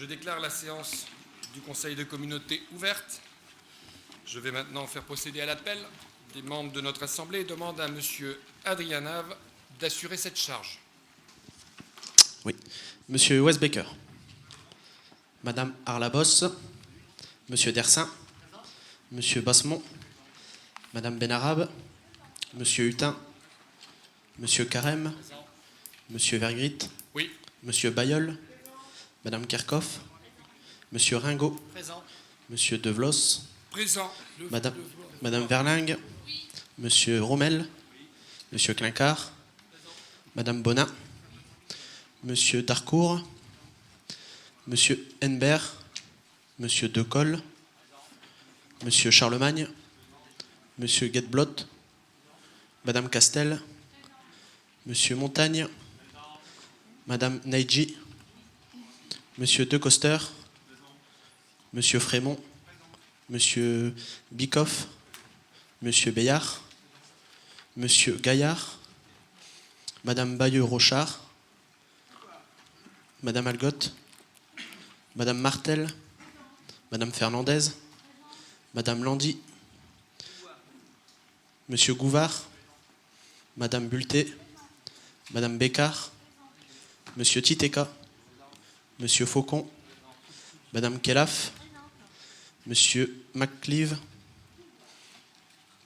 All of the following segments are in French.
Je déclare la séance du Conseil de communauté ouverte. Je vais maintenant faire procéder à l'appel des membres de notre Assemblée et demande à M. Adrien Nave d'assurer cette charge. Oui. Monsieur Westbaker, Madame Arlabos, Monsieur Dersin, Monsieur Bassemont, Madame Benarabe, Monsieur Hutin, Monsieur Carême, Monsieur Vergrit, Oui. Monsieur Bayeul, Madame Kerkhoff, Monsieur Ringot, Présent. Monsieur Devlos, Présent. Madame Verlingue, Monsieur Rommel, Monsieur Clincard, Madame Bonin, Monsieur Darcourt, Monsieur Henbert, Monsieur Decolle, Monsieur Charlemagne, Monsieur Guetblot, Madame Castel, Monsieur Montagne, Madame Naidji, Monsieur Decoster, Monsieur Frémont, Monsieur Bikoff, Monsieur Bayard, Monsieur Gaillard, Madame Bayeux-Rochard, Madame Algotte, Madame Martel, Madame Fernandez, Madame Landy, Monsieur Gouvard, Madame Bulté, Madame Bécard, Monsieur Titeka, Monsieur Faucon, Madame Kellaf, Monsieur McCleave,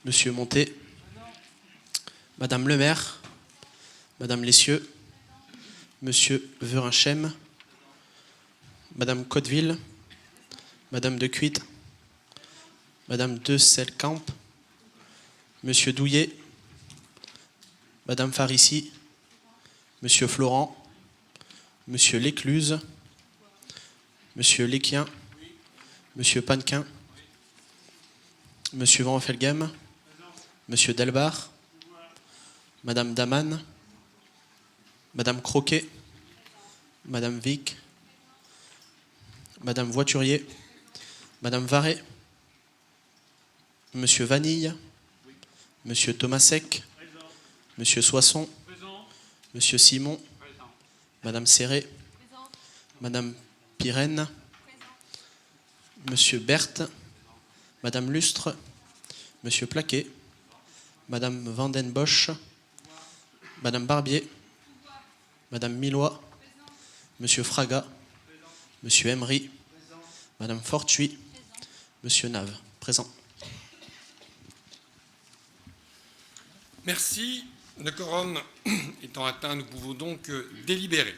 Monsieur Monté, Madame Lemaire, Madame Lessieux, Monsieur Verinchem, Madame Cotteville, Madame de Cuit, Madame de Selkamp, Monsieur Douillet, Madame Farissi, Monsieur Florent, Monsieur Lécluse, Monsieur Léquien, Monsieur Panquin, Monsieur Van Felgem, Monsieur Delbar, Madame Daman, Madame Croquet, Madame Vic, Madame Voiturier, Madame Varé, Monsieur Vanille, Monsieur Thomasek, Monsieur Soisson, Monsieur Simon, Madame Serré, Madame Pirenne, Monsieur Berthe, Madame Lustre, Monsieur Plaquet, Madame Vandenbosch, Madame Barbier, Madame Millois, Monsieur Fraga, Monsieur Emery, Madame Fortuit, Monsieur Nave. Présent. Merci. Le quorum étant atteint, nous pouvons donc délibérer.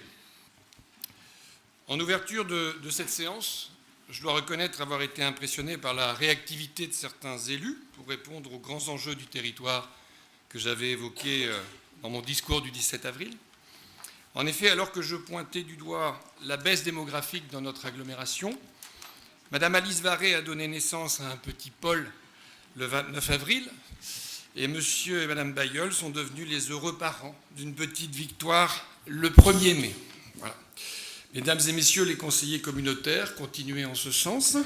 En ouverture de cette séance, je dois reconnaître avoir été impressionné par la réactivité de certains élus pour répondre aux grands enjeux du territoire que j'avais évoqués dans mon discours du 17 avril. En effet, alors que je pointais du doigt la baisse démographique dans notre agglomération, Madame Alice Varé a donné naissance à un petit Paul le 29 avril, et Monsieur et Madame Bayeul sont devenus les heureux parents d'une petite victoire le 1er mai. Voilà. Mesdames et messieurs les conseillers communautaires, continuez en ce sens.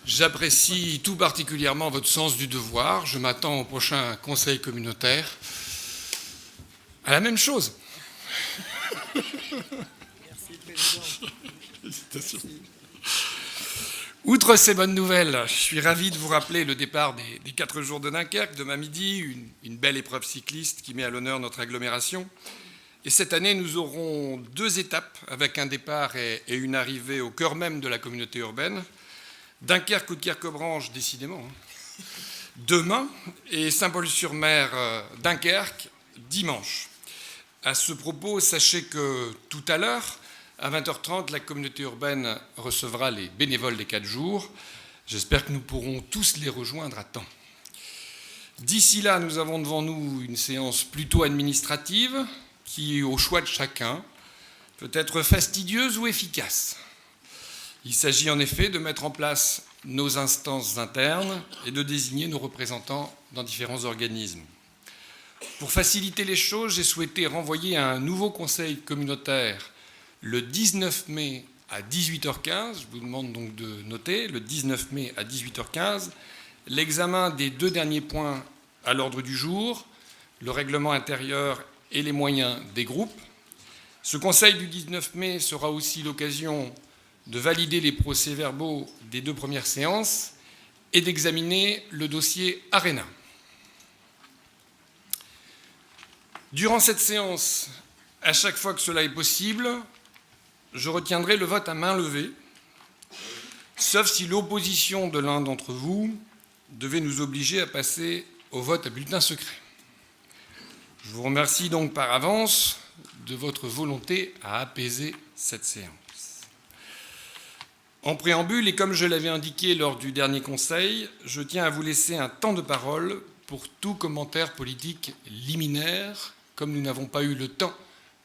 J'apprécie tout particulièrement votre sens du devoir. Je m'attends au prochain conseil communautaire à la même chose. Merci, Président. Félicitations. Outre ces bonnes nouvelles, je suis ravi de vous rappeler le départ des 4 jours de Dunkerque, demain midi, une belle épreuve cycliste qui met à l'honneur notre agglomération. Et cette année, nous aurons 2 étapes avec un départ et une arrivée au cœur même de la communauté urbaine. Dunkerque ou de Kercobranche, décidément, demain, et Saint-Paul-sur-Mer, Dunkerque, dimanche. À ce propos, sachez que tout à l'heure, à 20h30, la communauté urbaine recevra les bénévoles des 4 jours. J'espère que nous pourrons tous les rejoindre à temps. D'ici là, nous avons devant nous une séance plutôt administrative qui, au choix de chacun, peut être fastidieuse ou efficace. Il s'agit en effet de mettre en place nos instances internes et de désigner nos représentants dans différents organismes. Pour faciliter les choses, j'ai souhaité renvoyer à un nouveau conseil communautaire le 19 mai à 18h15, je vous demande donc de noter, le 19 mai à 18h15, l'examen des 2 derniers points à l'ordre du jour, le règlement intérieur et les moyens des groupes. Ce conseil du 19 mai sera aussi l'occasion de valider les procès-verbaux des 2 premières séances et d'examiner le dossier ARENA. Durant cette séance, à chaque fois que cela est possible, je retiendrai le vote à main levée, sauf si l'opposition de l'un d'entre vous devait nous obliger à passer au vote à bulletin secret. Je vous remercie donc par avance de votre volonté à apaiser cette séance. En préambule, et comme je l'avais indiqué lors du dernier conseil, je tiens à vous laisser un temps de parole pour tout commentaire politique liminaire, comme nous n'avons pas eu le temps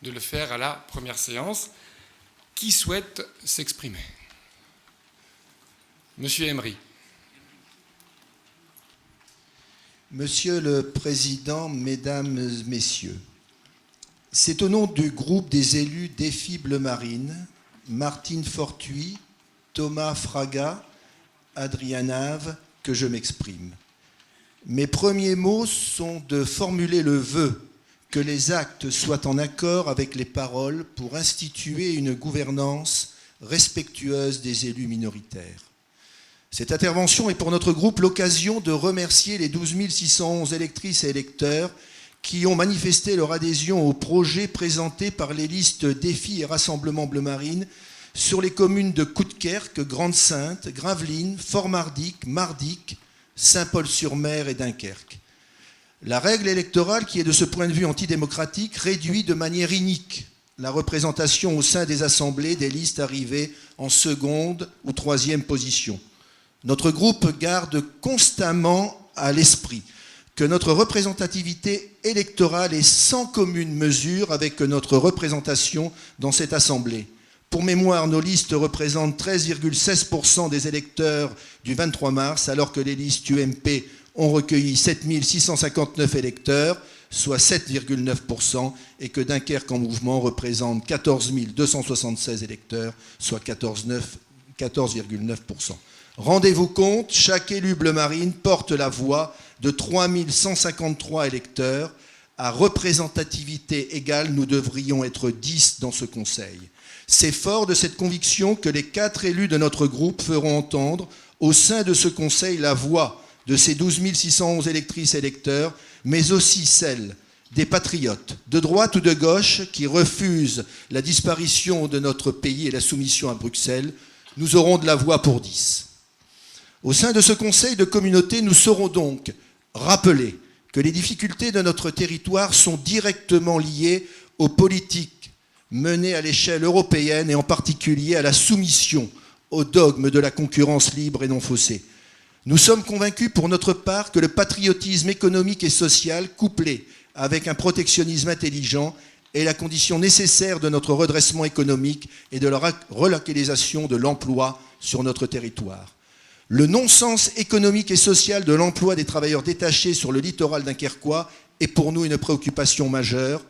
de le faire à la première séance. Qui souhaite s'exprimer? Monsieur Emery. Monsieur le Président, Mesdames, Messieurs, c'est au nom du groupe des élus Défi Bleu Marine, Martine Fortuit, Thomas Fraga, Adrien Nave, que je m'exprime. Mes premiers mots sont de formuler le vœu que les actes soient en accord avec les paroles pour instituer une gouvernance respectueuse des élus minoritaires. Cette intervention est pour notre groupe l'occasion de remercier les 12 611 électrices et électeurs qui ont manifesté leur adhésion au projet présenté par les listes Défi et Rassemblement Bleu Marine sur les communes de Coudekerque, Grande-Sainte, Gravelines, Fort-Mardic, Mardic, Saint-Paul-sur-Mer et Dunkerque. La règle électorale, qui est de ce point de vue antidémocratique, réduit de manière inique la représentation au sein des assemblées des listes arrivées en seconde ou troisième position. Notre groupe garde constamment à l'esprit que notre représentativité électorale est sans commune mesure avec notre représentation dans cette assemblée. Pour mémoire, nos listes représentent 13,16% des électeurs du 23 mars, alors que les listes UMP ont recueilli 7 659 électeurs, soit 7,9%, et que Dunkerque en mouvement représente 14 276 électeurs, soit 14,9%. Rendez-vous compte, chaque élu bleu marine porte la voix de 3 153 électeurs. À représentativité égale, nous devrions être 10 dans ce conseil. C'est fort de cette conviction que les 4 élus de notre groupe feront entendre au sein de ce conseil la voix de ces 12 611 électrices et électeurs, mais aussi celle des patriotes, de droite ou de gauche, qui refusent la disparition de notre pays et la soumission à Bruxelles. Nous aurons de la voix pour 10. Au sein de ce conseil de communauté, nous saurons donc rappeler que les difficultés de notre territoire sont directement liées aux politiques menées à l'échelle européenne et en particulier à la soumission au dogme de la concurrence libre et non faussée. Nous sommes convaincus pour notre part que le patriotisme économique et social, couplé avec un protectionnisme intelligent, est la condition nécessaire de notre redressement économique et de la relocalisation de l'emploi sur notre territoire. Le non-sens économique et social de l'emploi des travailleurs détachés sur le littoral dunkerquois est pour nous une préoccupation majeure.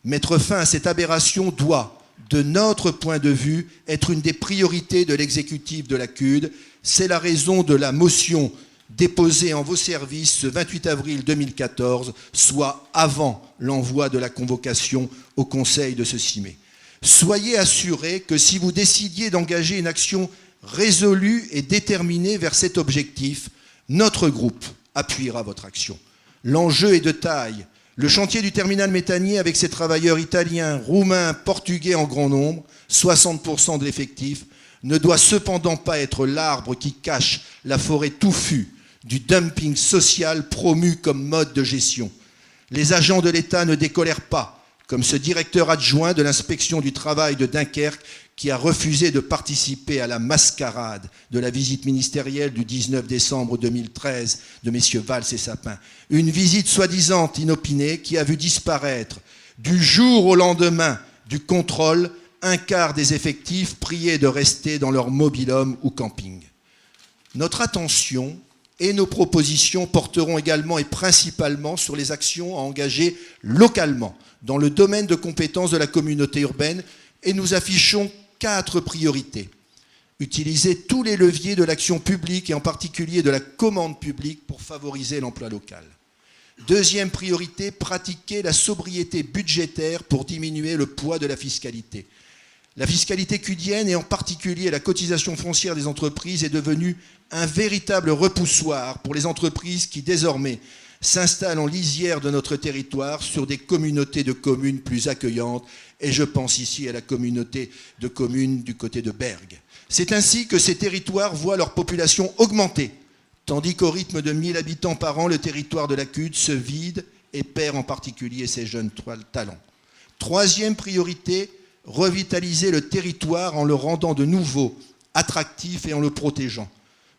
Mettre fin à cette aberration doit, de notre point de vue, être une des priorités de l'exécutif de la CUDE. C'est la raison de la motion déposée en vos services ce 28 avril 2014, soit avant l'envoi de la convocation au Conseil de ce 6 mai. Soyez assurés que si vous décidiez d'engager une action résolue et déterminée vers cet objectif, notre groupe appuiera votre action. L'enjeu est de taille. Le chantier du terminal méthanier avec ses travailleurs italiens, roumains, portugais en grand nombre, 60% de l'effectif, ne doit cependant pas être l'arbre qui cache la forêt touffue du dumping social promu comme mode de gestion. Les agents de l'État ne décolèrent pas, comme ce directeur adjoint de l'inspection du travail de Dunkerque qui a refusé de participer à la mascarade de la visite ministérielle du 19 décembre 2013 de messieurs Valls et Sapin. Une visite soi-disant inopinée qui a vu disparaître du jour au lendemain du contrôle un quart des effectifs priés de rester dans leur mobil-home ou camping. Notre attention et nos propositions porteront également et principalement sur les actions à engager localement dans le domaine de compétences de la communauté urbaine et nous affichons 4 priorités. Utiliser tous les leviers de l'action publique et en particulier de la commande publique pour favoriser l'emploi local. Deuxième priorité, pratiquer la sobriété budgétaire pour diminuer le poids de la fiscalité. La fiscalité cudienne, et en particulier la cotisation foncière des entreprises, est devenue un véritable repoussoir pour les entreprises qui, désormais, s'installent en lisière de notre territoire sur des communautés de communes plus accueillantes. Et je pense ici à la communauté de communes du côté de Bergues. C'est ainsi que ces territoires voient leur population augmenter, tandis qu'au rythme de 1000 habitants par an, le territoire de la CUD se vide et perd en particulier ses jeunes talents. Troisième priorité, revitaliser le territoire en le rendant de nouveau attractif et en le protégeant.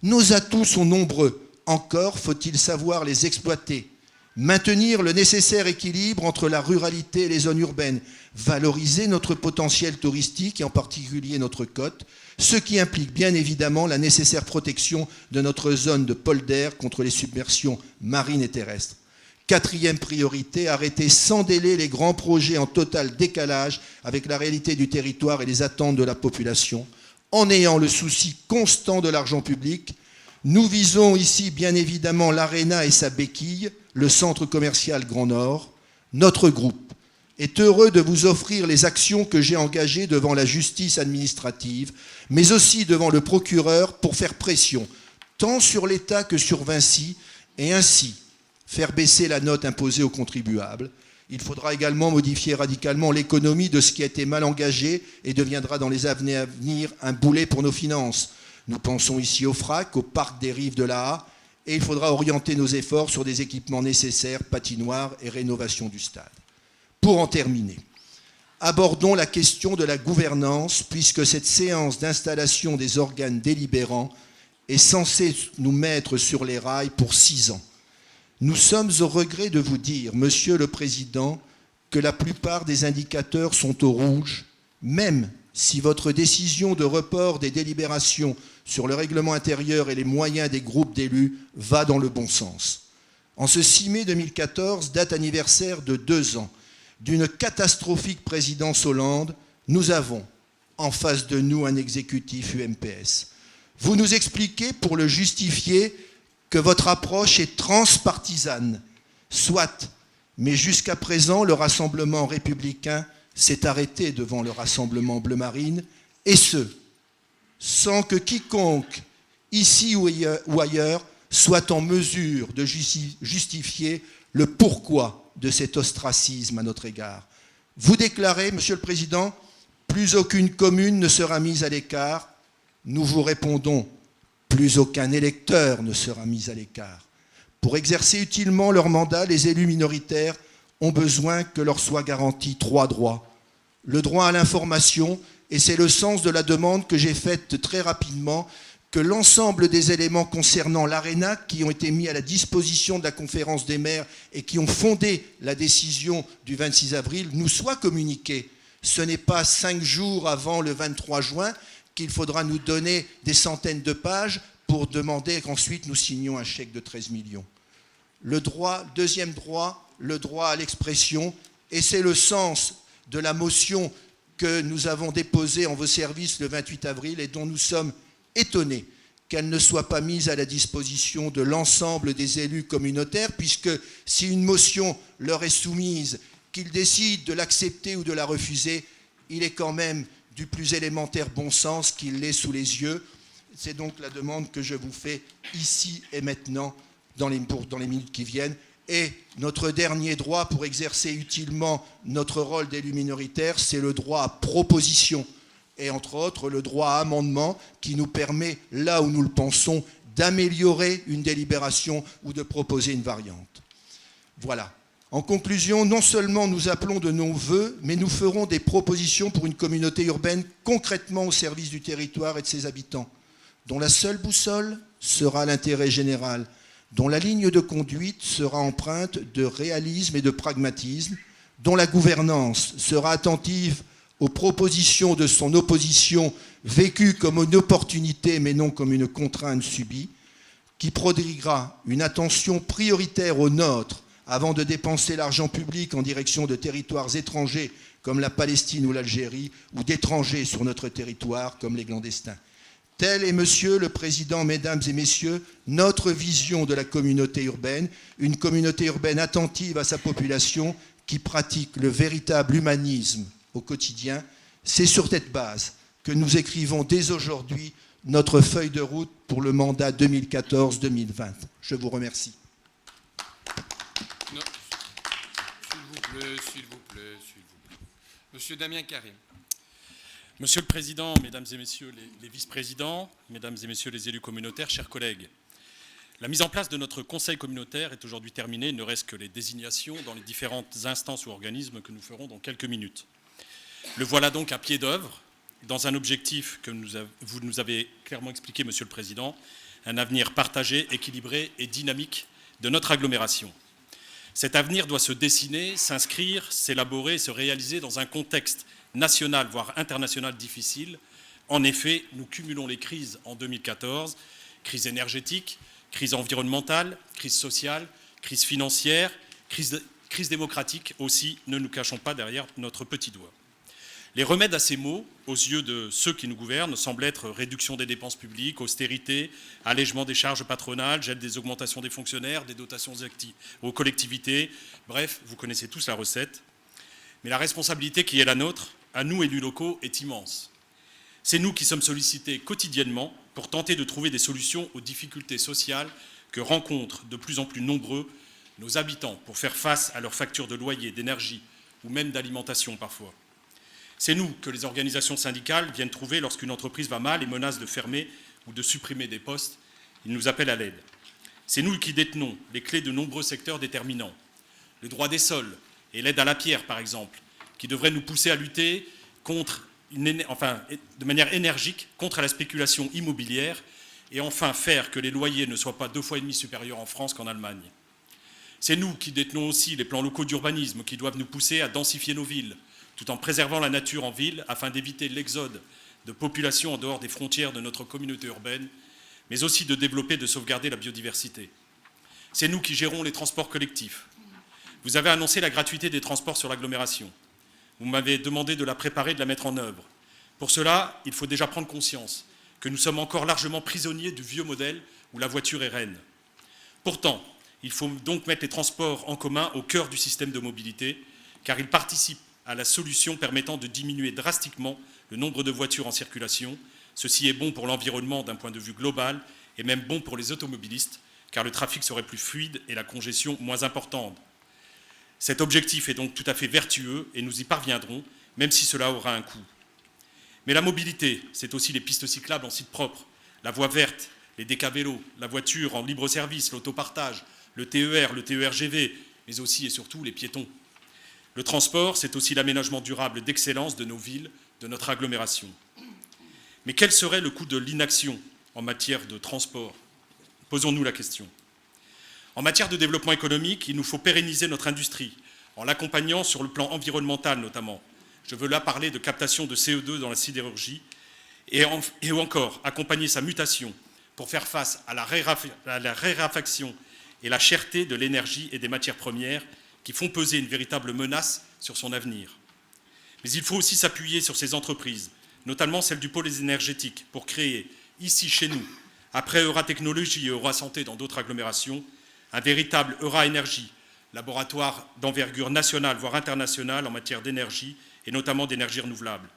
Nos atouts sont nombreux, encore faut-il savoir les exploiter. Maintenir le nécessaire équilibre entre la ruralité et les zones urbaines, valoriser notre potentiel touristique et en particulier notre côte, ce qui implique bien évidemment la nécessaire protection de notre zone de polder contre les submersions marines et terrestres. Quatrième priorité, arrêter sans délai les grands projets en total décalage avec la réalité du territoire et les attentes de la population, en ayant le souci constant de l'argent public. Nous visons ici bien évidemment l'Arena et sa béquille, le centre commercial Grand Nord. Notre groupe est heureux de vous offrir les actions que j'ai engagées devant la justice administrative, mais aussi devant le procureur pour faire pression, tant sur l'État que sur Vinci, et ainsi faire baisser la note imposée aux contribuables. Il faudra également modifier radicalement l'économie de ce qui a été mal engagé et deviendra dans les années à venir un boulet pour nos finances. Nous pensons ici au FRAC, au parc des rives de l'Aa, et il faudra orienter nos efforts sur des équipements nécessaires, patinoires et rénovation du stade. Pour en terminer, abordons la question de la gouvernance, puisque cette séance d'installation des organes délibérants est censée nous mettre sur les rails pour 6 ans. Nous sommes au regret de vous dire, Monsieur le Président, que la plupart des indicateurs sont au rouge, même si votre décision de report des délibérations sur le règlement intérieur et les moyens des groupes d'élus va dans le bon sens. En ce 6 mai 2014, date anniversaire de 2 ans, d'une catastrophique présidence Hollande, nous avons en face de nous un exécutif UMPS. Vous nous expliquez, pour le justifier, que votre approche est transpartisane. Soit, mais jusqu'à présent, le Rassemblement républicain s'est arrêté devant le Rassemblement bleu marine, et ce, sans que quiconque, ici ou ailleurs, soit en mesure de justifier le pourquoi de cet ostracisme à notre égard. Vous déclarez, Monsieur le Président, plus aucune commune ne sera mise à l'écart. Nous vous répondons, plus aucun électeur ne sera mis à l'écart. Pour exercer utilement leur mandat, les élus minoritaires ont besoin que leur soient garantis 3 droits. Le droit à l'information, et c'est le sens de la demande que j'ai faite très rapidement, que l'ensemble des éléments concernant l'Arena qui ont été mis à la disposition de la conférence des maires et qui ont fondé la décision du 26 avril nous soient communiqués. Ce n'est pas 5 jours avant le 23 juin qu'il faudra nous donner des centaines de pages pour demander qu'ensuite nous signions un chèque de 13 millions. Le droit, deuxième droit, le droit à l'expression, et c'est le sens de la motion que nous avons déposée en vos services le 28 avril et dont nous sommes étonnés qu'elle ne soit pas mise à la disposition de l'ensemble des élus communautaires, puisque si une motion leur est soumise, qu'ils décident de l'accepter ou de la refuser, il est quand même du plus élémentaire bon sens qu'il l'ait sous les yeux. C'est donc la demande que je vous fais ici et maintenant, dans les minutes qui viennent. Et notre dernier droit pour exercer utilement notre rôle d'élu minoritaire, c'est le droit à proposition. Et entre autres, le droit à amendement qui nous permet, là où nous le pensons, d'améliorer une délibération ou de proposer une variante. Voilà. En conclusion, non seulement nous appelons de nos vœux, mais nous ferons des propositions pour une communauté urbaine concrètement au service du territoire et de ses habitants, dont la seule boussole sera l'intérêt général, dont la ligne de conduite sera empreinte de réalisme et de pragmatisme, dont la gouvernance sera attentive aux propositions de son opposition vécue comme une opportunité mais non comme une contrainte subie, qui prodiguera une attention prioritaire aux nôtres avant de dépenser l'argent public en direction de territoires étrangers comme la Palestine ou l'Algérie, ou d'étrangers sur notre territoire comme les clandestins. Telle est, Monsieur le Président, Mesdames et Messieurs, notre vision de la communauté urbaine, une communauté urbaine attentive à sa population qui pratique le véritable humanisme au quotidien. C'est sur cette base que nous écrivons dès aujourd'hui notre feuille de route pour le mandat 2014-2020. Je vous remercie. Non. S'il vous plaît, s'il vous plaît, s'il vous plaît. Monsieur Damien Carré. Monsieur le Président, Mesdames et Messieurs les vice-présidents, Mesdames et Messieurs les élus communautaires, chers collègues, la mise en place de notre Conseil communautaire est aujourd'hui terminée. Il ne reste que les désignations dans les différentes instances ou organismes que nous ferons dans quelques minutes. Le voilà donc à pied d'œuvre, dans un objectif que vous nous avez clairement expliqué, Monsieur le Président, un avenir partagé, équilibré et dynamique de notre agglomération. Cet avenir doit se dessiner, s'inscrire, s'élaborer, se réaliser dans un contexte national, voire international difficile. En effet, nous cumulons les crises en 2014, crise énergétique, crise environnementale, crise sociale, crise financière, crise démocratique aussi, ne nous cachons pas derrière notre petit doigt. Les remèdes à ces maux, aux yeux de ceux qui nous gouvernent, semblent être réduction des dépenses publiques, austérité, allègement des charges patronales, gel des augmentations des fonctionnaires, des dotations aux collectivités. Bref, vous connaissez tous la recette. Mais la responsabilité qui est la nôtre, à nous élus locaux, est immense. C'est nous qui sommes sollicités quotidiennement pour tenter de trouver des solutions aux difficultés sociales que rencontrent de plus en plus nombreux nos habitants pour faire face à leurs factures de loyer, d'énergie ou même d'alimentation parfois. C'est nous que les organisations syndicales viennent trouver lorsqu'une entreprise va mal et menace de fermer ou de supprimer des postes. Ils nous appellent à l'aide. C'est nous qui détenons les clés de nombreux secteurs déterminants. Le droit des sols et l'aide à la pierre, par exemple, qui devraient nous pousser à lutter de manière énergique contre la spéculation immobilière et enfin faire que les loyers ne soient pas 2,5 fois supérieurs en France qu'en Allemagne. C'est nous qui détenons aussi les plans locaux d'urbanisme qui doivent nous pousser à densifier nos villes, tout en préservant la nature en ville afin d'éviter l'exode de populations en dehors des frontières de notre communauté urbaine, mais aussi de développer et de sauvegarder la biodiversité. C'est nous qui gérons les transports collectifs. Vous avez annoncé la gratuité des transports sur l'agglomération. Vous m'avez demandé de la préparer et de la mettre en œuvre. Pour cela, il faut déjà prendre conscience que nous sommes encore largement prisonniers du vieux modèle où la voiture est reine. Pourtant, il faut donc mettre les transports en commun au cœur du système de mobilité, car ils participent à la solution permettant de diminuer drastiquement le nombre de voitures en circulation. Ceci est bon pour l'environnement d'un point de vue global et même bon pour les automobilistes, car le trafic serait plus fluide et la congestion moins importante. Cet objectif est donc tout à fait vertueux et nous y parviendrons, même si cela aura un coût. Mais la mobilité, c'est aussi les pistes cyclables en site propre, la voie verte, les décavélos, la voiture en libre service, l'autopartage, le TER, le TER-GV, mais aussi et surtout les piétons. Le transport, c'est aussi l'aménagement durable d'excellence de nos villes, de notre agglomération. Mais quel serait le coût de l'inaction en matière de transport? Posons-nous la question. En matière de développement économique, il nous faut pérenniser notre industrie, en l'accompagnant sur le plan environnemental notamment. Je veux là parler de captation de CO2 dans la sidérurgie, et encore accompagner sa mutation pour faire face à la raréfaction et la cherté de l'énergie et des matières premières, qui font peser une véritable menace sur son avenir. Mais il faut aussi s'appuyer sur ces entreprises, notamment celles du pôle énergétique, pour créer, ici chez nous, après Euratechnologie et Eurasanté dans d'autres agglomérations, un véritable Euraénergie, laboratoire d'envergure nationale, voire internationale en matière d'énergie, et notamment d'énergie renouvelable.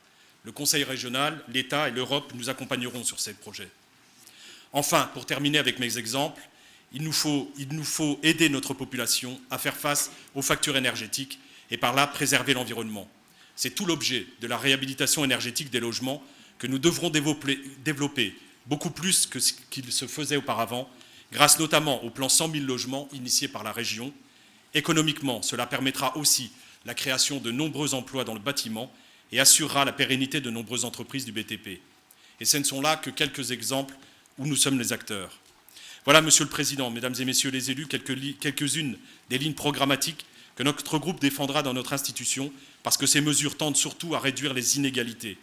Le Conseil régional, l'État et l'Europe nous accompagneront sur ces projets. Enfin, pour terminer avec mes exemples, il nous faut aider notre population à faire face aux factures énergétiques et par là préserver l'environnement. C'est tout l'objet de la réhabilitation énergétique des logements que nous devrons développer beaucoup plus que ce qu'il se faisait auparavant, grâce notamment au plan 100 000 logements initié par la région. Économiquement, cela permettra aussi la création de nombreux emplois dans le bâtiment et assurera la pérennité de nombreuses entreprises du BTP. Et ce ne sont là que quelques exemples où nous sommes les acteurs. Voilà, Monsieur le Président, Mesdames et Messieurs les élus, quelques-unes des lignes programmatiques que notre groupe défendra dans notre institution, parce que ces mesures tendent surtout à réduire les inégalités.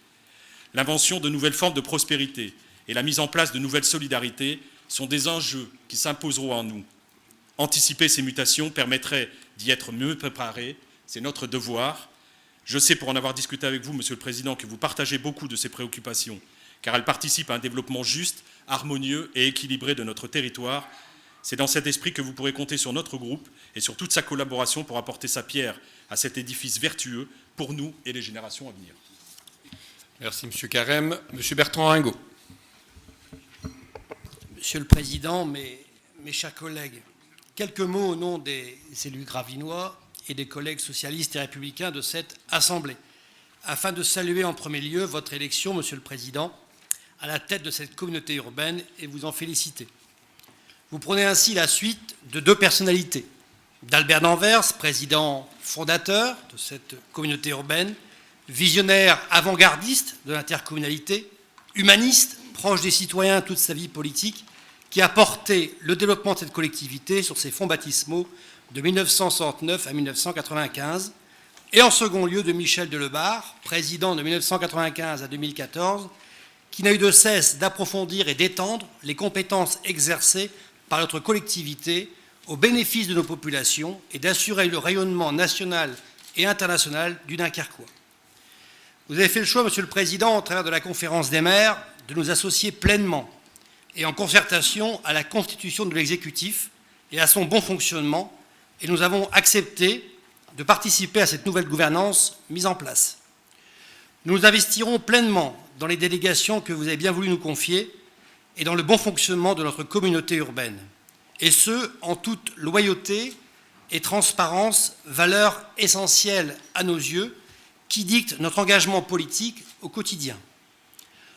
L'invention de nouvelles formes de prospérité et la mise en place de nouvelles solidarités sont des enjeux qui s'imposeront à nous. Anticiper ces mutations permettrait d'y être mieux préparés, c'est notre devoir. Je sais, pour en avoir discuté avec vous, Monsieur le Président, que vous partagez beaucoup de ces préoccupations, car elles participent à un développement juste, harmonieux et équilibré de notre territoire. C'est dans cet esprit que vous pourrez compter sur notre groupe et sur toute sa collaboration pour apporter sa pierre à cet édifice vertueux pour nous et les générations à venir. Merci, M. Carême. M. Bertrand Ringot. Monsieur le Président, mes chers collègues, quelques mots au nom des élus gravinois et des collègues socialistes et républicains de cette Assemblée, afin de saluer en premier lieu votre élection, Monsieur le Président, à la tête de cette communauté urbaine et vous en féliciter. Vous prenez ainsi la suite de deux personnalités, d'Albert d'Anvers, président fondateur de cette communauté urbaine, visionnaire avant-gardiste de l'intercommunalité, humaniste, proche des citoyens toute sa vie politique, qui a porté le développement de cette collectivité sur ses fonds baptismaux de 1969 à 1995, et en second lieu de Michel Delebarre, président de 1995 à 2014, qui n'a eu de cesse d'approfondir et d'étendre les compétences exercées par notre collectivité au bénéfice de nos populations et d'assurer le rayonnement national et international du Dunkerquois. Vous avez fait le choix, Monsieur le Président, au travers de la conférence des maires, de nous associer pleinement et en concertation à la constitution de l'exécutif et à son bon fonctionnement, et nous avons accepté de participer à cette nouvelle gouvernance mise en place. Nous nous investirons pleinement dans les délégations que vous avez bien voulu nous confier et dans le bon fonctionnement de notre communauté urbaine, et ce, en toute loyauté et transparence, valeurs essentielles à nos yeux, qui dictent notre engagement politique au quotidien.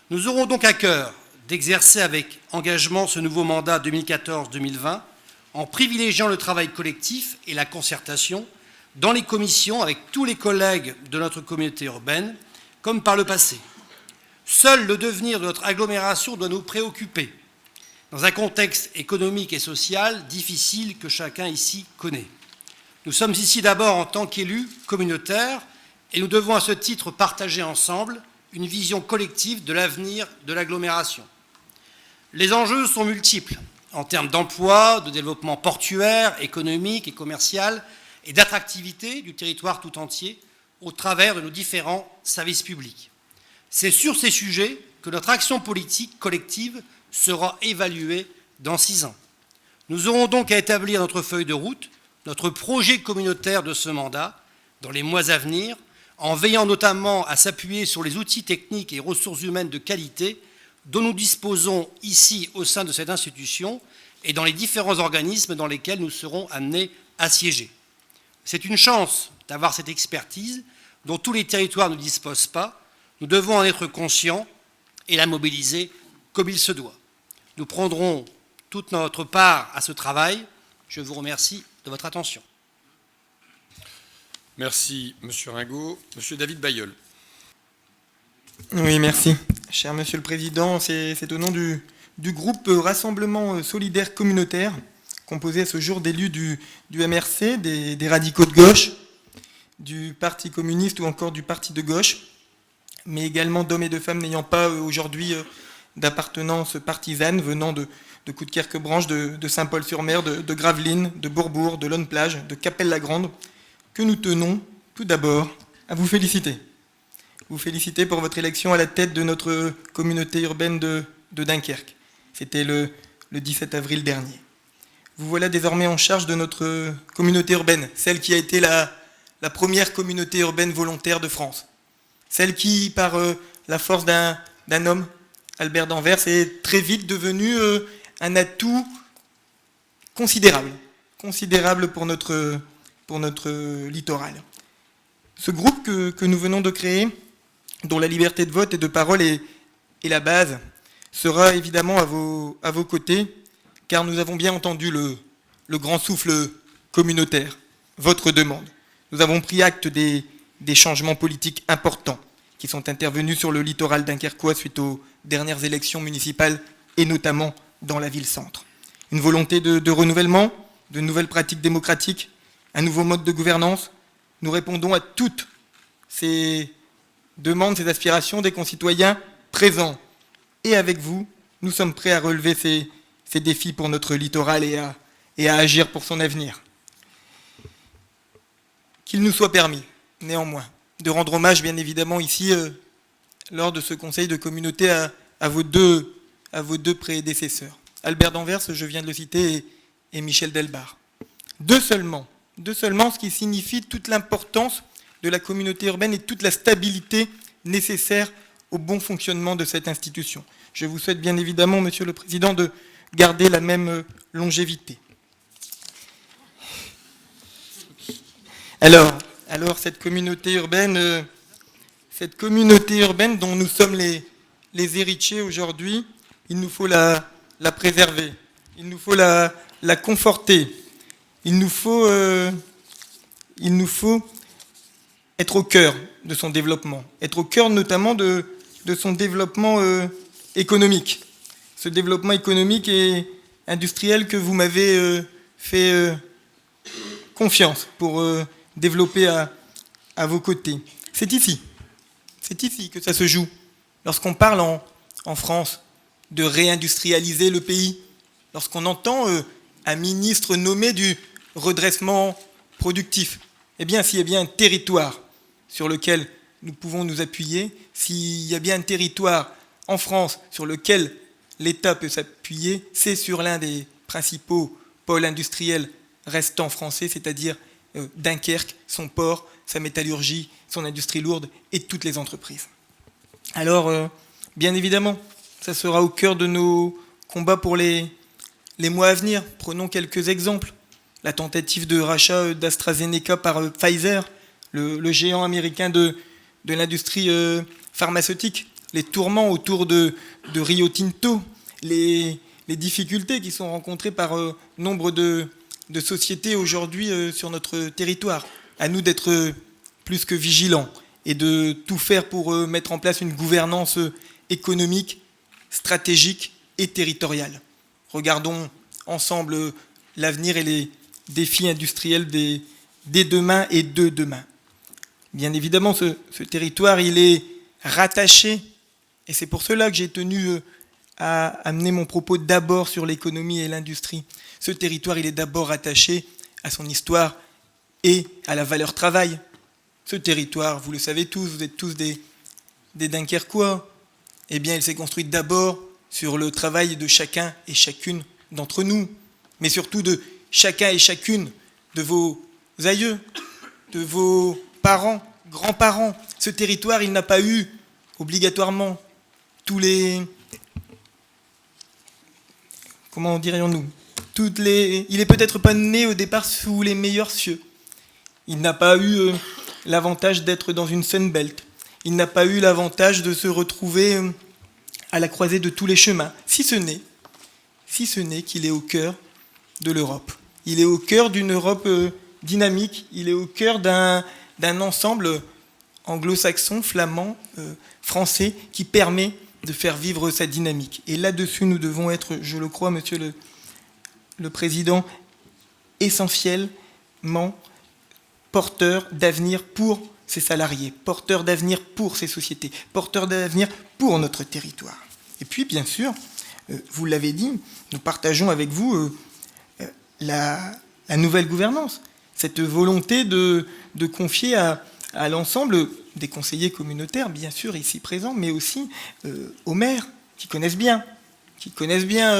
Nous aurons donc à cœur d'exercer avec engagement ce nouveau mandat 2014-2020 en privilégiant le travail collectif et la concertation dans les commissions avec tous les collègues de notre communauté urbaine, comme par le passé. Seul le devenir de notre agglomération doit nous préoccuper, dans un contexte économique et social difficile que chacun ici connaît. Nous sommes ici d'abord en tant qu'élus communautaires et nous devons à ce titre partager ensemble une vision collective de l'avenir de l'agglomération. Les enjeux sont multiples en termes d'emploi, de développement portuaire, économique et commercial et d'attractivité du territoire tout entier au travers de nos différents services publics. C'est sur ces sujets que notre action politique collective sera évaluée dans 6 ans. Nous aurons donc à établir notre feuille de route, notre projet communautaire de ce mandat dans les mois à venir, en veillant notamment à s'appuyer sur les outils techniques et ressources humaines de qualité dont nous disposons ici au sein de cette institution et dans les différents organismes dans lesquels nous serons amenés à siéger. C'est une chance d'avoir cette expertise dont tous les territoires ne disposent pas. Nous devons en être conscients et la mobiliser comme il se doit. Nous prendrons toute notre part à ce travail. Je vous remercie de votre attention. Merci, M. Ringot. M. David Bailleul. Oui, merci. Cher Monsieur le Président, c'est au nom du groupe Rassemblement Solidaire Communautaire, composé à ce jour d'élus du MRC, des radicaux de gauche, du Parti communiste ou encore du Parti de gauche, mais également d'hommes et de femmes n'ayant pas aujourd'hui d'appartenance partisane, venant de Coudekerque-Branche, de Saint-Paul-sur-Mer, de Gravelines, de Bourbourg, de Lonne-Plage, de Capelle-la-Grande, que nous tenons tout d'abord à vous féliciter. Vous féliciter pour votre élection à la tête de notre communauté urbaine de Dunkerque. C'était le 17 avril dernier. Vous voilà désormais en charge de notre communauté urbaine, celle qui a été la première communauté urbaine volontaire de France. Celle qui, par la force d'un homme, Albert d'Anvers, est très vite devenu un atout considérable pour notre littoral. Ce groupe que nous venons de créer, dont la liberté de vote et de parole est la base, sera évidemment à vos côtés, car nous avons bien entendu le grand souffle communautaire, votre demande. Nous avons pris acte des changements politiques importants qui sont intervenus sur le littoral dunkerquois suite aux dernières élections municipales et notamment dans la ville-centre. Une volonté de renouvellement, de nouvelles pratiques démocratiques, un nouveau mode de gouvernance. Nous répondons à toutes ces demandes, ces aspirations des concitoyens présents. Et avec vous, nous sommes prêts à relever ces défis pour notre littoral et à agir pour son avenir. Qu'il nous soit permis, néanmoins, de rendre hommage, bien évidemment, ici, lors de ce conseil de communauté, à vos deux prédécesseurs. Albert d'Anvers, je viens de le citer, et Michel Delbarre. Deux seulement, ce qui signifie toute l'importance de la communauté urbaine et toute la stabilité nécessaire au bon fonctionnement de cette institution. Je vous souhaite bien évidemment, Monsieur le Président, de garder la même longévité. Alors cette communauté urbaine dont nous sommes les héritiers aujourd'hui, il nous faut la préserver, il nous faut la conforter, il nous faut être au cœur de son développement, être au cœur notamment de son développement économique. Ce développement économique et industriel que vous m'avez fait confiance pour développer à vos côtés. C'est ici que ça se joue. Lorsqu'on parle en France de réindustrialiser le pays, lorsqu'on entend un ministre nommé du redressement productif, eh bien, s'il y a bien un territoire sur lequel nous pouvons nous appuyer, s'il y a bien un territoire en France sur lequel l'État peut s'appuyer, c'est sur l'un des principaux pôles industriels restants français, c'est-à-dire Dunkerque, son port, sa métallurgie, son industrie lourde et toutes les entreprises. Alors, bien évidemment, ça sera au cœur de nos combats pour les mois à venir. Prenons quelques exemples. La tentative de rachat d'AstraZeneca par Pfizer, le géant américain de l'industrie pharmaceutique, les tourments autour de Rio Tinto, les difficultés qui sont rencontrées par nombre de sociétés aujourd'hui sur notre territoire. À nous d'être plus que vigilants et de tout faire pour mettre en place une gouvernance économique, stratégique et territoriale. Regardons ensemble l'avenir et les défis industriels dès demain et de demain. Bien évidemment, ce territoire, il est rattaché, et c'est pour cela que j'ai tenu à amener mon propos d'abord sur l'économie et l'industrie. Ce territoire, il est d'abord rattaché à son histoire et à la valeur travail. Ce territoire, vous le savez tous, vous êtes tous des Dunkerquois, eh bien, il s'est construit d'abord sur le travail de chacun et chacune d'entre nous, mais surtout de chacun et chacune de vos aïeux, de vos parents, grands-parents. Ce territoire, il n'a pas eu obligatoirement tous les... Comment dirions-nous ? Il n'est peut-être pas né au départ sous les meilleurs cieux. Il n'a pas eu l'avantage d'être dans une Sunbelt. Il n'a pas eu l'avantage de se retrouver à la croisée de tous les chemins, si ce n'est qu'il est au cœur de l'Europe. Il est au cœur d'une Europe dynamique, il est au cœur d'un ensemble anglo-saxon, flamand, français, qui permet de faire vivre sa dynamique. Et là-dessus, nous devons être, je le crois, Monsieur le Président, essentiellement porteurs d'avenir pour ses salariés, porteurs d'avenir pour ses sociétés, porteurs d'avenir pour notre territoire. Et puis, bien sûr, vous l'avez dit, nous partageons avec vous la nouvelle gouvernance, cette volonté de confier à l'ensemble des conseillers communautaires, bien sûr, ici présents, mais aussi aux maires qui connaissent bien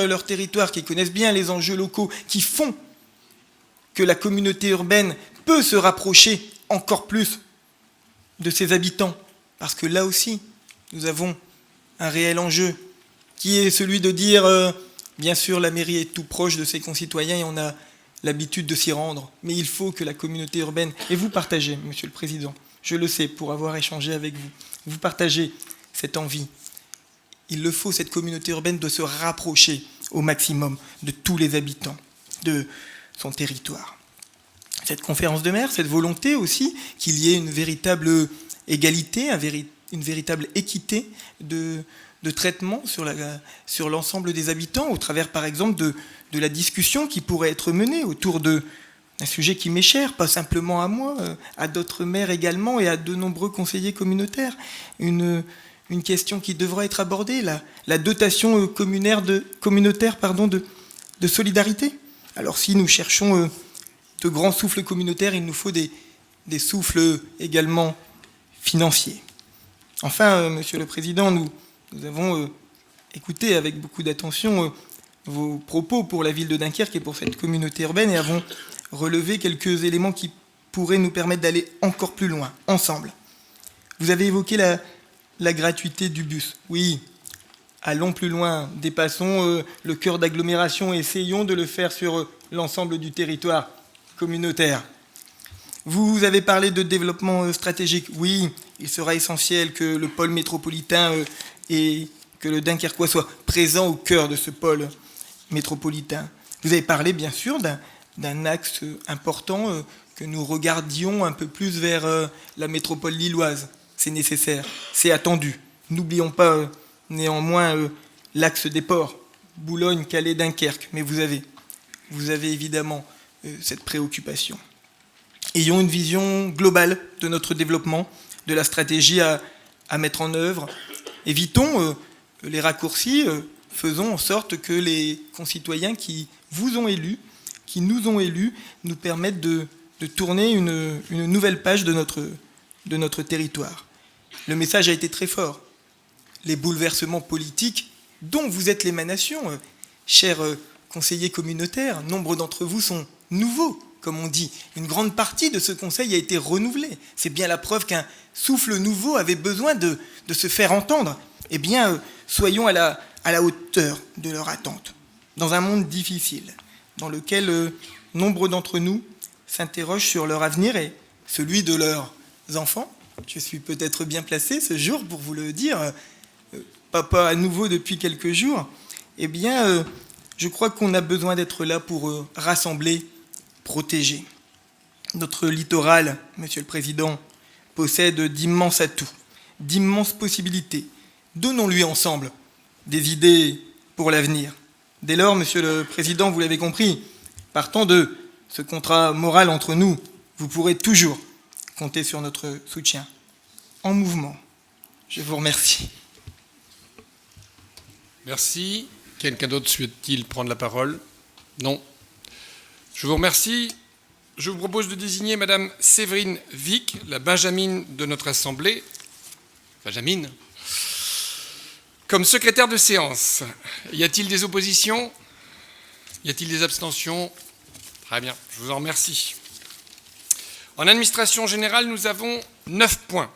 leur territoire, qui connaissent bien les enjeux locaux, qui font que la communauté urbaine peut se rapprocher encore plus de ses habitants. Parce que là aussi, nous avons un réel enjeu, qui est celui de dire, bien sûr, la mairie est tout proche de ses concitoyens et on a l'habitude de s'y rendre, mais il faut que la communauté urbaine, et vous partagez, Monsieur le Président, je le sais, pour avoir échangé avec vous, vous partagez cette envie. Il le faut, cette communauté urbaine, de se rapprocher au maximum de tous les habitants de son territoire. Cette conférence de maires, cette volonté aussi qu'il y ait une véritable égalité, une véritable équité de traitement sur l'ensemble des habitants, au travers par exemple de la discussion qui pourrait être menée autour d'un sujet qui m'est cher, pas simplement à moi, à d'autres maires également et à de nombreux conseillers communautaires. Une question qui devra être abordée, la dotation communautaire de solidarité. Alors si nous cherchons de grands souffles communautaires, il nous faut des souffles également financiers. Enfin, Monsieur le Président, nous avons écouté avec beaucoup d'attention vos propos pour la ville de Dunkerque et pour cette communauté urbaine et avons relevé quelques éléments qui pourraient nous permettre d'aller encore plus loin, ensemble. Vous avez évoqué la gratuité du bus. Oui, allons plus loin, dépassons le cœur d'agglomération, essayons de le faire sur l'ensemble du territoire communautaire. Vous avez parlé de développement stratégique. Oui, il sera essentiel que le pôle métropolitain et que le Dunkerquois soit présent au cœur de ce pôle métropolitain. Vous avez parlé, bien sûr, d'un axe important, que nous regardions un peu plus vers la métropole lilloise. C'est nécessaire, c'est attendu. N'oublions pas néanmoins l'axe des ports, Boulogne, Calais, Dunkerque. Mais vous avez évidemment cette préoccupation. Ayons une vision globale de notre développement, de la stratégie à mettre en œuvre. Évitons les raccourcis, faisons en sorte que les concitoyens qui vous ont élus, qui nous ont élus, nous permettent de tourner une nouvelle page de notre territoire. Le message a été très fort. Les bouleversements politiques dont vous êtes l'émanation, chers conseillers communautaires, nombre d'entre vous sont nouveaux, comme on dit. Une grande partie de ce conseil a été renouvelé. C'est bien la preuve qu'un souffle nouveau avait besoin de se faire entendre. Eh bien, soyons à la hauteur de leur attente. Dans un monde difficile, dans lequel nombre d'entre nous s'interrogent sur leur avenir et celui de leurs enfants. Je suis peut-être bien placé ce jour pour vous le dire, papa à nouveau depuis quelques jours. Eh bien, je crois qu'on a besoin d'être là pour rassembler, protéger. Notre littoral, Monsieur le Président, possède d'immenses atouts, d'immenses possibilités. Donnons-lui ensemble des idées pour l'avenir. Dès lors, Monsieur le Président, vous l'avez compris, partant de ce contrat moral entre nous, vous pourrez toujours compter sur notre soutien. En mouvement. Je vous remercie. Merci. Quelqu'un d'autre souhaite-t-il prendre la parole? Non. Je vous remercie. Je vous propose de désigner Madame Séverine Vic, la Benjamine de notre Assemblée, Benjamine, comme secrétaire de séance. Y a-t-il des oppositions? Y a-t-il des abstentions? Très bien, je vous en remercie. En administration générale, nous avons 9 points.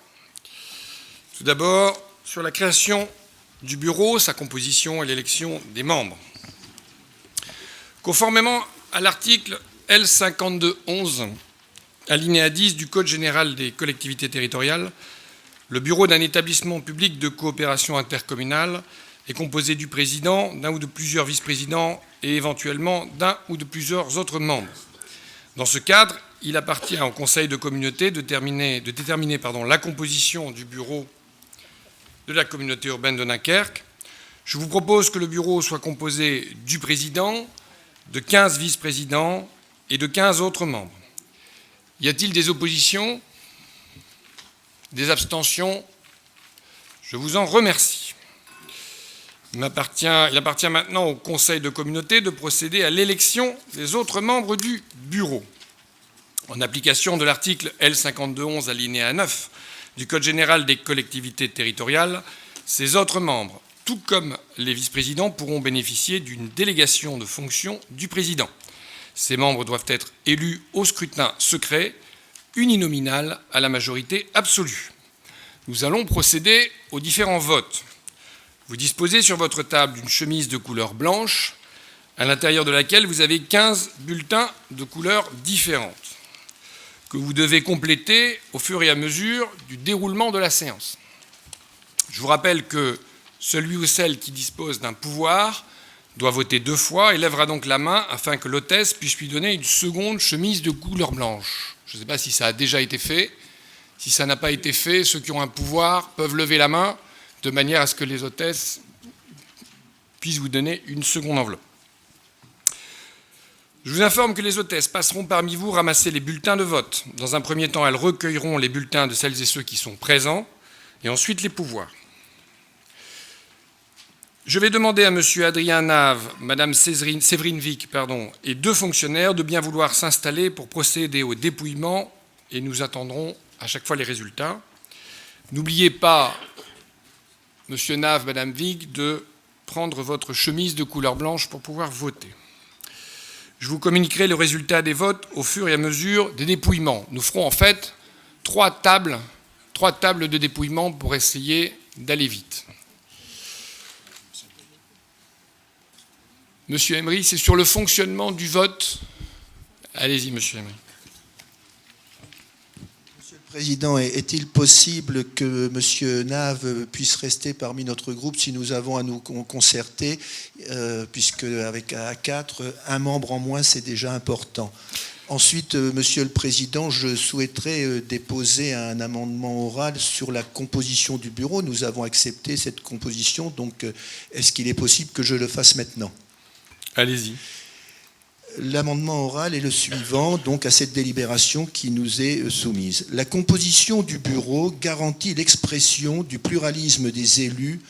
Tout d'abord, sur la création du bureau, sa composition et l'élection des membres. Conformément à l'article L5211, alinéa 10 du Code général des collectivités territoriales, le bureau d'un établissement public de coopération intercommunale est composé du président, d'un ou de plusieurs vice-présidents et éventuellement d'un ou de plusieurs autres membres. Dans ce cadre, il appartient au conseil de communauté de déterminer la composition du bureau de la communauté urbaine de Dunkerque. Je vous propose que le bureau soit composé du président, de 15 vice-présidents et de 15 autres membres. Y a-t-il des oppositions? Des abstentions? Je vous en remercie. Il appartient maintenant au conseil de communauté de procéder à l'élection des autres membres du bureau. En application de l'article L5211 alinéa 9 du Code général des collectivités territoriales, ces autres membres, tout comme les vice-présidents, pourront bénéficier d'une délégation de fonction du président. Ces membres doivent être élus au scrutin secret, uninominal à la majorité absolue. Nous allons procéder aux différents votes. Vous disposez sur votre table d'une chemise de couleur blanche, à l'intérieur de laquelle vous avez 15 bulletins de couleurs différentes, que vous devez compléter au fur et à mesure du déroulement de la séance. Je vous rappelle que celui ou celle qui dispose d'un pouvoir doit voter 2 fois et lèvera donc la main afin que l'hôtesse puisse lui donner une seconde chemise de couleur blanche. Je ne sais pas si ça a déjà été fait. Si ça n'a pas été fait, ceux qui ont un pouvoir peuvent lever la main de manière à ce que les hôtesses puissent vous donner une seconde enveloppe. Je vous informe que les hôtesses passeront parmi vous ramasser les bulletins de vote. Dans un premier temps, elles recueilleront les bulletins de celles et ceux qui sont présents, et ensuite les pouvoirs. Je vais demander à M. Adrien Nave, Mme Séverine Vic, et 2 fonctionnaires de bien vouloir s'installer pour procéder au dépouillement, et nous attendrons à chaque fois les résultats. N'oubliez pas, M. Nave, Mme Vic, de prendre votre chemise de couleur blanche pour pouvoir voter. Je vous communiquerai le résultat des votes au fur et à mesure des dépouillements. Nous ferons en fait 3 tables de dépouillement pour essayer d'aller vite. Monsieur Emery, c'est sur le fonctionnement du vote. Allez-y, monsieur Emery. Monsieur le Président, est-il possible que monsieur Nave puisse rester parmi notre groupe si nous avons à nous concerter, puisque avec A4, un membre en moins, c'est déjà important. Ensuite, Monsieur le Président, je souhaiterais déposer un amendement oral sur la composition du bureau. Nous avons accepté cette composition, donc est-ce qu'il est possible que je le fasse maintenant ? Allez-y. L'amendement oral est le suivant, donc à cette délibération qui nous est soumise. La composition du bureau garantit l'expression du pluralisme des élus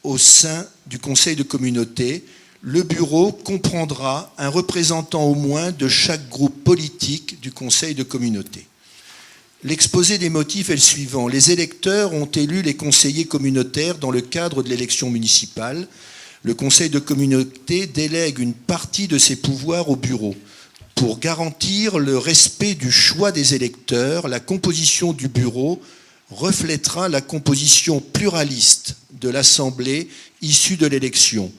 au sein du Conseil de communauté. Le bureau comprendra un représentant au moins de chaque groupe politique du Conseil de communauté. L'exposé des motifs est le suivant. Les électeurs ont élu les conseillers communautaires dans le cadre de l'élection municipale. Le Conseil de communauté délègue une partie de ses pouvoirs au bureau. Pour garantir le respect du choix des électeurs, la composition du bureau reflètera la composition pluraliste de l'Assemblée issue de l'élection.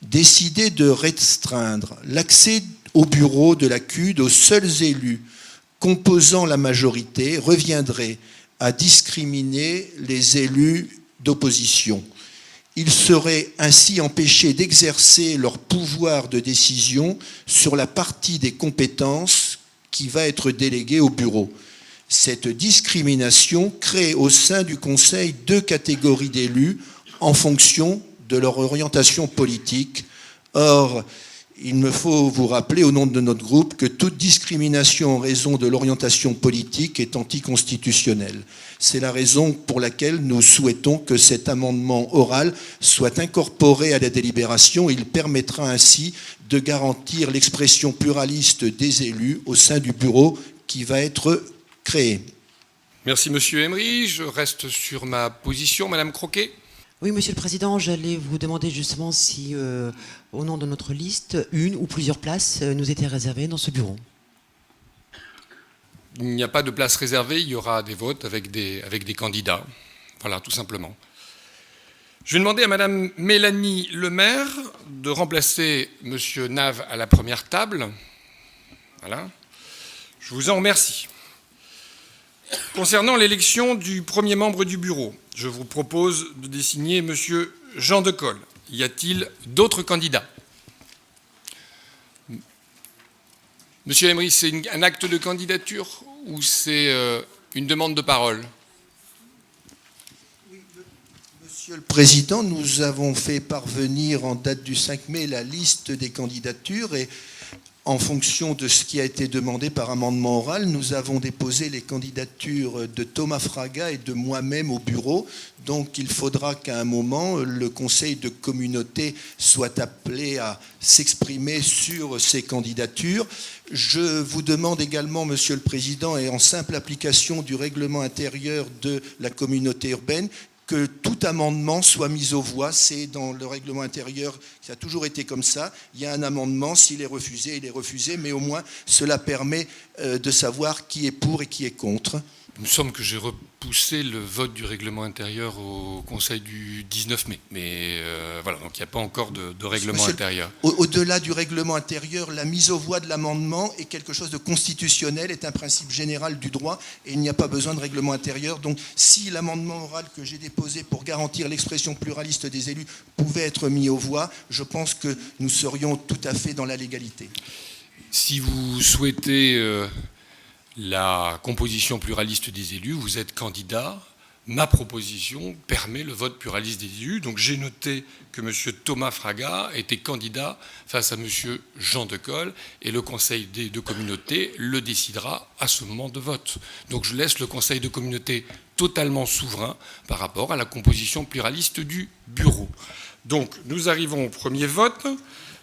Décider de restreindre l'accès au bureau de la CUD aux seuls élus composant la majorité reviendrait à discriminer les élus d'opposition. Ils seraient ainsi empêchés d'exercer leur pouvoir de décision sur la partie des compétences qui va être déléguée au bureau. Cette discrimination crée au sein du Conseil deux catégories d'élus en fonction de leur orientation politique. Or, il me faut vous rappeler au nom de notre groupe que toute discrimination en raison de l'orientation politique est anticonstitutionnelle. C'est la raison pour laquelle nous souhaitons que cet amendement oral soit incorporé à la délibération. Il permettra ainsi de garantir l'expression pluraliste des élus au sein du bureau qui va être créé. Merci, monsieur Emery. Je reste sur ma position. Madame Croquet. Oui, Monsieur le Président, j'allais vous demander justement si, au nom de notre liste, une ou plusieurs places nous étaient réservées dans ce bureau. Il n'y a pas de place réservée, il y aura des votes avec des candidats. Voilà, tout simplement. Je vais demander à Madame Mélanie Lemaire de remplacer Monsieur Nave à la première table. Voilà. Je vous en remercie. Concernant l'élection du premier membre du bureau, je vous propose de désigner Monsieur Jean Decolle. Y a-t-il d'autres candidats ? Monsieur Emery, c'est un acte de candidature ou c'est une demande de parole ? Monsieur le Président, nous avons fait parvenir en date du 5 mai la liste des candidatures et en fonction de ce qui a été demandé par amendement oral, nous avons déposé les candidatures de Thomas Fraga et de moi-même au bureau. Donc il faudra qu'à un moment, le Conseil de communauté soit appelé à s'exprimer sur ces candidatures. Je vous demande également, Monsieur le Président, et en simple application du règlement intérieur de la communauté urbaine, que tout amendement soit mis aux voix. C'est dans le règlement intérieur, ça a toujours été comme ça. Il y a un amendement, s'il est refusé, il est refusé, mais au moins cela permet de savoir qui est pour et qui est contre. Il me semble que j'ai repoussé le vote du règlement intérieur au Conseil du 19 mai. Mais voilà, donc il n'y a pas encore de règlement intérieur. Au-delà du règlement intérieur, la mise aux voix de l'amendement est quelque chose de constitutionnel, est un principe général du droit, et il n'y a pas besoin de règlement intérieur. Donc si l'amendement oral que j'ai déposé pour garantir l'expression pluraliste des élus pouvait être mis aux voix, je pense que nous serions tout à fait dans la légalité. Si vous souhaitez la composition pluraliste des élus, vous êtes candidat. Ma proposition permet le vote pluraliste des élus. Donc j'ai noté que M. Thomas Fraga était candidat face à M. Jean Decolle et le Conseil de communauté le décidera à ce moment de vote. Donc je laisse le Conseil de communauté totalement souverain par rapport à la composition pluraliste du bureau. Donc nous arrivons au premier vote.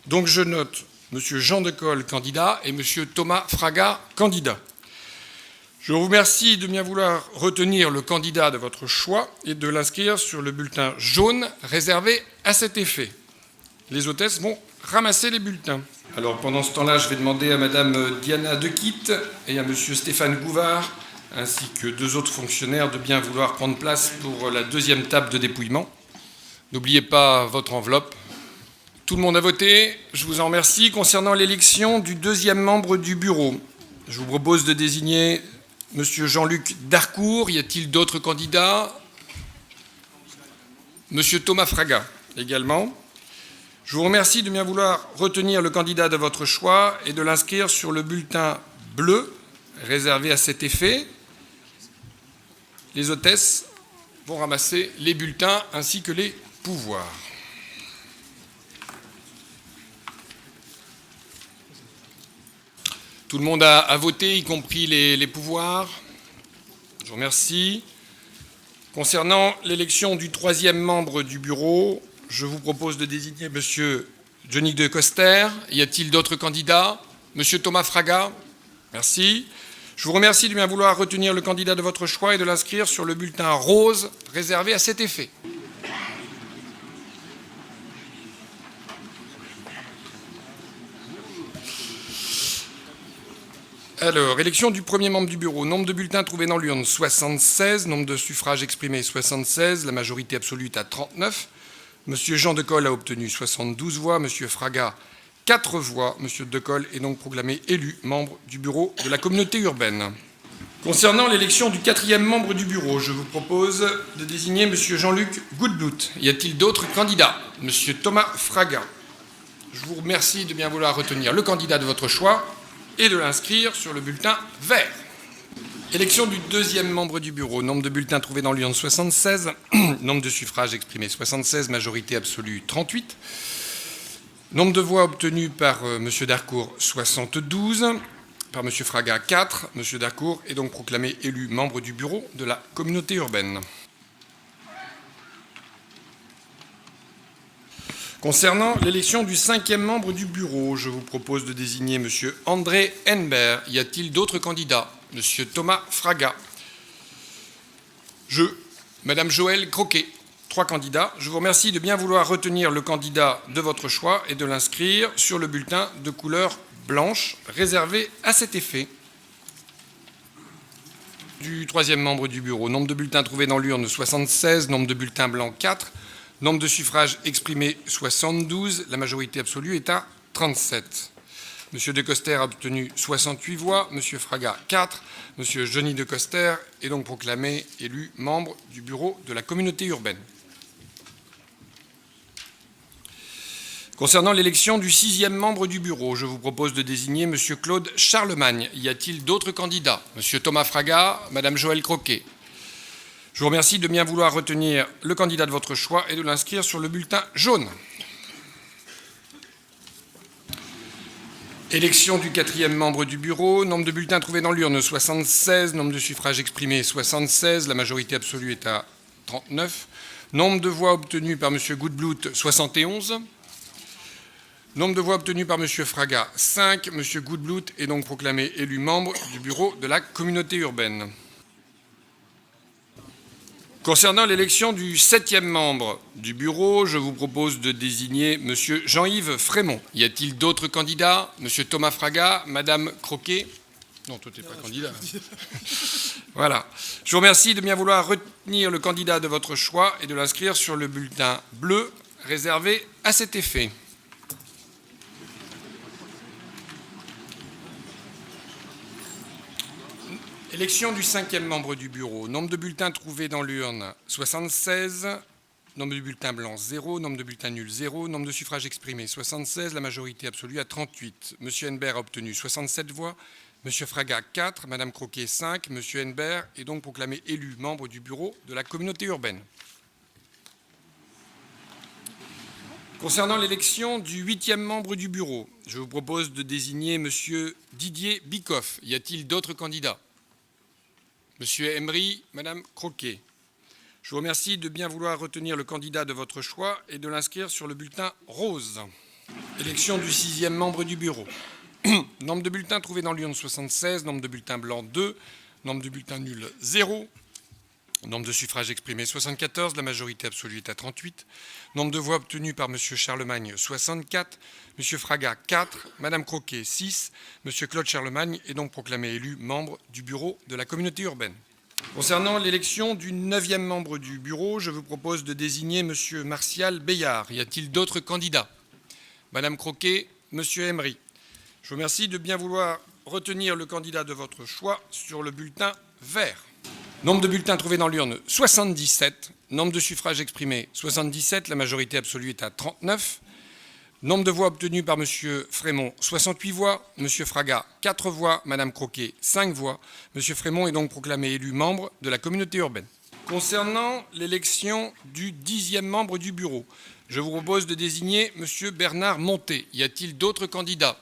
Donc je note M. Jean Decolle candidat et M. Thomas Fraga candidat. Je vous remercie de bien vouloir retenir le candidat de votre choix et de l'inscrire sur le bulletin jaune réservé à cet effet. Les hôtesses vont ramasser les bulletins. Alors pendant ce temps-là, je vais demander à Madame Diana Dequitte et à Monsieur Stéphane Gouvard ainsi que 2 autres fonctionnaires de bien vouloir prendre place pour la deuxième table de dépouillement. N'oubliez pas votre enveloppe. Tout le monde a voté, je vous en remercie. Concernant l'élection du 2e membre du bureau, je vous propose de désigner M. Jean-Luc Darcourt. Y a-t-il d'autres candidats? M. Thomas Fraga également. Je vous remercie de bien vouloir retenir le candidat de votre choix et de l'inscrire sur le bulletin bleu réservé à cet effet. Les hôtesses vont ramasser les bulletins ainsi que les pouvoirs. Tout le monde a voté, y compris les pouvoirs. Je vous remercie. Concernant l'élection du 3e membre du bureau, je vous propose de désigner M. Johnny de Coster. Y a-t-il d'autres candidats? M. Thomas Fraga. Merci. Je vous remercie de bien vouloir retenir le candidat de votre choix et de l'inscrire sur le bulletin rose réservé à cet effet. Alors, élection du 1er membre du bureau. Nombre de bulletins trouvés dans l'urne, 76. Nombre de suffrages exprimés, 76. La majorité absolue est à 39. Monsieur Jean Decolle a obtenu 72 voix. Monsieur Fraga, 4 voix. Monsieur Decolle est donc proclamé élu membre du bureau de la communauté urbaine. Concernant l'élection du 4e membre du bureau, je vous propose de désigner Monsieur Jean-Luc Goodbloot. Y a-t-il d'autres candidats? Monsieur Thomas Fraga. Je vous remercie de bien vouloir retenir le candidat de votre choix et de l'inscrire sur le bulletin vert. Élection du 2e membre du bureau. Nombre de bulletins trouvés dans l'urne, 76. Nombre de suffrages exprimés, 76. Majorité absolue, 38. Nombre de voix obtenues par M. Darcourt, 72. Par M. Fraga, 4. M. Darcourt est donc proclamé élu membre du bureau de la communauté urbaine. Concernant l'élection du 5e membre du bureau, je vous propose de désigner M. André Henbert. Y a-t-il d'autres candidats? M. Thomas Fraga. Mme Joëlle Croquet. 3 candidats. Je vous remercie de bien vouloir retenir le candidat de votre choix et de l'inscrire sur le bulletin de couleur blanche réservé à cet effet. Du 3e membre du bureau. Nombre de bulletins trouvés dans l'urne, 76. Nombre de bulletins blancs, 4. Nombre de suffrages exprimés, 72. La majorité absolue est à 37. M. de Coster a obtenu 68 voix. M. Fraga, 4. M. Johnny de Coster est donc proclamé élu membre du bureau de la communauté urbaine. Concernant l'élection du 6e membre du bureau, je vous propose de désigner M. Claude Charlemagne. Y a-t-il d'autres candidats? M. Thomas Fraga, Mme Joëlle Croquet. Je vous remercie de bien vouloir retenir le candidat de votre choix et de l'inscrire sur le bulletin jaune. Élection du 4e membre du bureau. Nombre de bulletins trouvés dans l'urne, 76. Nombre de suffrages exprimés, 76. La majorité absolue est à 39. Nombre de voix obtenues par M. Goodbloot, 71. Nombre de voix obtenues par M. Fraga, 5. M. Goodbloot est donc proclamé élu membre du bureau de la communauté urbaine. Concernant l'élection du 7e membre du bureau, je vous propose de désigner M. Jean-Yves Frémont. Y a-t-il d'autres candidats? M. Thomas Fraga, Mme Croquet. Non, toi, tu n'es pas candidat. Voilà. Je vous remercie de bien vouloir retenir le candidat de votre choix et de l'inscrire sur le bulletin bleu réservé à cet effet. Élection du 5e membre du bureau. Nombre de bulletins trouvés dans l'urne, 76. Nombre de bulletins blancs, 0. Nombre de bulletins nuls, 0. Nombre de suffrages exprimés, 76. La majorité absolue à 38. M. Henbert a obtenu 67 voix. M. Fraga, 4. Mme Croquet, 5. M. Henbert est donc proclamé élu membre du bureau de la communauté urbaine. Concernant l'élection du 8e membre du bureau, je vous propose de désigner M. Didier Bikoff. Y a-t-il d'autres candidats? Monsieur Emery, Madame Croquet. Je vous remercie de bien vouloir retenir le candidat de votre choix et de l'inscrire sur le bulletin rose. Élection du 6e membre du bureau. Nombre de bulletins trouvés dans l'urne, 76. Nombre de bulletins blancs, 2. Nombre de bulletins nuls, 0. Nombre de suffrages exprimés, 74. La majorité absolue est à 38. Nombre de voix obtenues par M. Charlemagne, 64. M. Fraga, 4. Mme Croquet, 6. M. Claude Charlemagne est donc proclamé élu membre du bureau de la communauté urbaine. Concernant l'élection du 9e membre du bureau, je vous propose de désigner M. Martial Beillard. Y a-t-il d'autres candidats? Mme Croquet, M. Emery. Je vous remercie de bien vouloir retenir le candidat de votre choix sur le bulletin vert. Nombre de bulletins trouvés dans l'urne, 77. Nombre de suffrages exprimés, 77. La majorité absolue est à 39. Nombre de voix obtenues par M. Frémont, 68 voix. M. Fraga, 4 voix. Mme Croquet, 5 voix. M. Frémont est donc proclamé élu membre de la communauté urbaine. Concernant l'élection du 10e membre du bureau, je vous propose de désigner M. Bernard Monté. Y a-t-il d'autres candidats?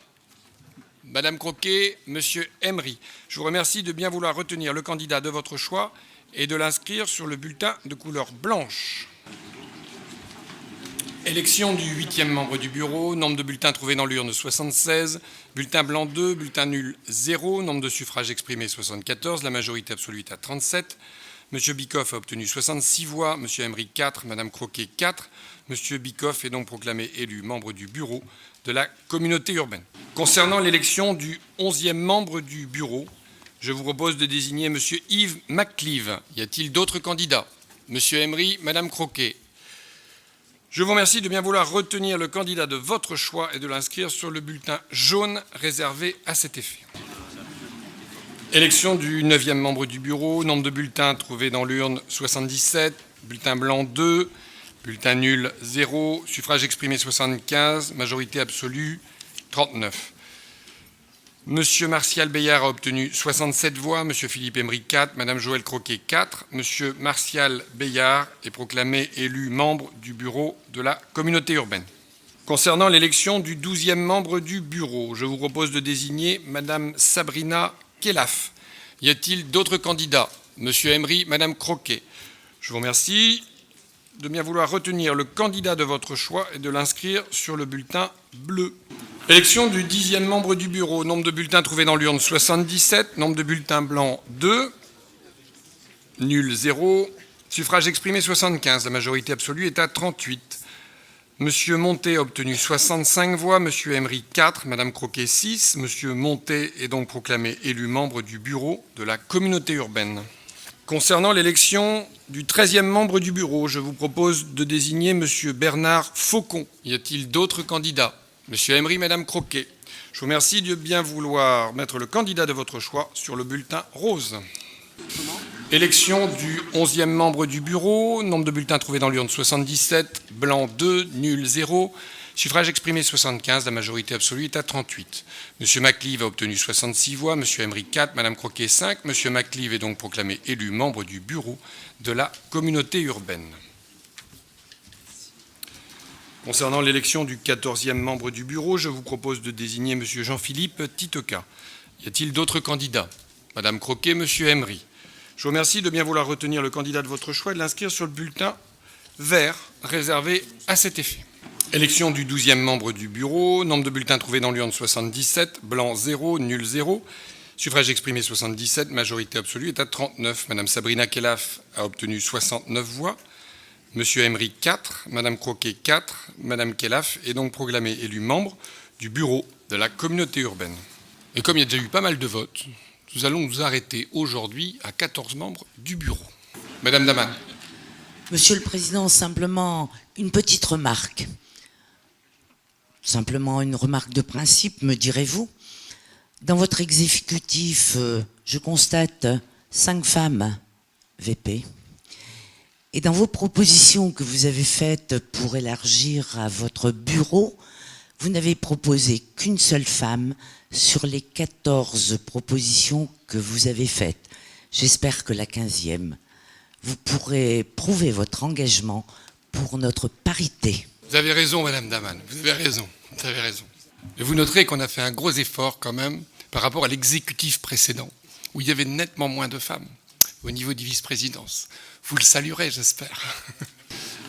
Mme Croquet, M. Emery. Je vous remercie de bien vouloir retenir le candidat de votre choix et de l'inscrire sur le bulletin de couleur blanche. Élection du 8e membre du bureau. Nombre de bulletins trouvés dans l'urne, 76. Bulletin blanc 2, bulletin nul 0. Nombre de suffrages exprimés, 74. La majorité absolue est à 37. M. Bikoff a obtenu 66 voix. M. Emery, 4. Mme Croquet, 4. M. Bikoff est donc proclamé élu membre du bureau de la communauté urbaine. Concernant l'élection du 11e membre du bureau, je vous propose de désigner M. Yves McCleave. Y a-t-il d'autres candidats? M. Emery, Mme Croquet. Je vous remercie de bien vouloir retenir le candidat de votre choix et de l'inscrire sur le bulletin jaune réservé à cet effet. Élection du 9e membre du bureau. Nombre de bulletins trouvés dans l'urne, 77. Bulletin blanc 2. Bulletin nul 0. Suffrage exprimé 75. Majorité absolue 39. Monsieur Martial Beillard a obtenu 67 voix. Monsieur Philippe Emery 4. Madame Joëlle Croquet 4. Monsieur Martial Beillard est proclamé élu membre du bureau de la communauté urbaine. Concernant l'élection du 12e membre du bureau, je vous propose de désigner Madame Sabrina Kelaf. Y a-t-il d'autres candidats? Monsieur Emery, Madame Croquet. Je vous remercie de bien vouloir retenir le candidat de votre choix et de l'inscrire sur le bulletin bleu. Élection du 10e membre du bureau. Nombre de bulletins trouvés dans l'urne, 77. Nombre de bulletins blancs, 2. Nul, 0. Suffrage exprimé, 75. La majorité absolue est à 38. Monsieur Monté a obtenu 65 voix. Monsieur Emery, 4. Madame Croquet, 6. Monsieur Monté est donc proclamé élu membre du bureau de la communauté urbaine. Concernant l'élection du 13e membre du bureau, je vous propose de désigner Monsieur Bernard Faucon. Y a-t-il d'autres candidats? Monsieur Emery, Madame Croquet. Je vous remercie de bien vouloir mettre le candidat de votre choix sur le bulletin rose. Élection du 11e membre du bureau. Nombre de bulletins trouvés dans l'urne, 77. Blanc 2, nul 0. Suffrage exprimé 75, la majorité absolue est à 38. M. McCleave a obtenu 66 voix, M. Emery 4, Mme Croquet 5. M. McCleave est donc proclamé élu membre du bureau de la communauté urbaine. Concernant l'élection du 14e membre du bureau, je vous propose de désigner M. Jean-Philippe Titeka. Y a-t-il d'autres candidats? Mme Croquet, M. Emery. Je vous remercie de bien vouloir retenir le candidat de votre choix et de l'inscrire sur le bulletin vert réservé à cet effet. Élection du 12e membre du bureau. Nombre de bulletins trouvés dans l'urne, 77. Blanc 0, nul 0. Suffrage exprimé 77. Majorité absolue est à 39. Madame Sabrina Kelaf a obtenu 69 voix. Monsieur Emery 4. Madame Croquet 4. Madame Kelaf est donc proclamée élue membre du bureau de la communauté urbaine. Et comme il y a déjà eu pas mal de votes, nous allons nous arrêter aujourd'hui à 14 membres du bureau. Madame Daman. Monsieur le Président, simplement une petite remarque. Simplement une remarque de principe, me direz-vous. Dans votre exécutif, je constate 5 femmes VP. Et dans vos propositions que vous avez faites pour élargir à votre bureau, vous n'avez proposé qu'une seule femme sur les 14 propositions que vous avez faites. J'espère que la 15e, vous pourrez prouver votre engagement pour notre parité. Vous avez raison, Madame Daman, vous avez raison. Et vous noterez qu'on a fait un gros effort quand même par rapport à l'exécutif précédent, où il y avait nettement moins de femmes au niveau des vice-présidences. Vous le saluerez, j'espère.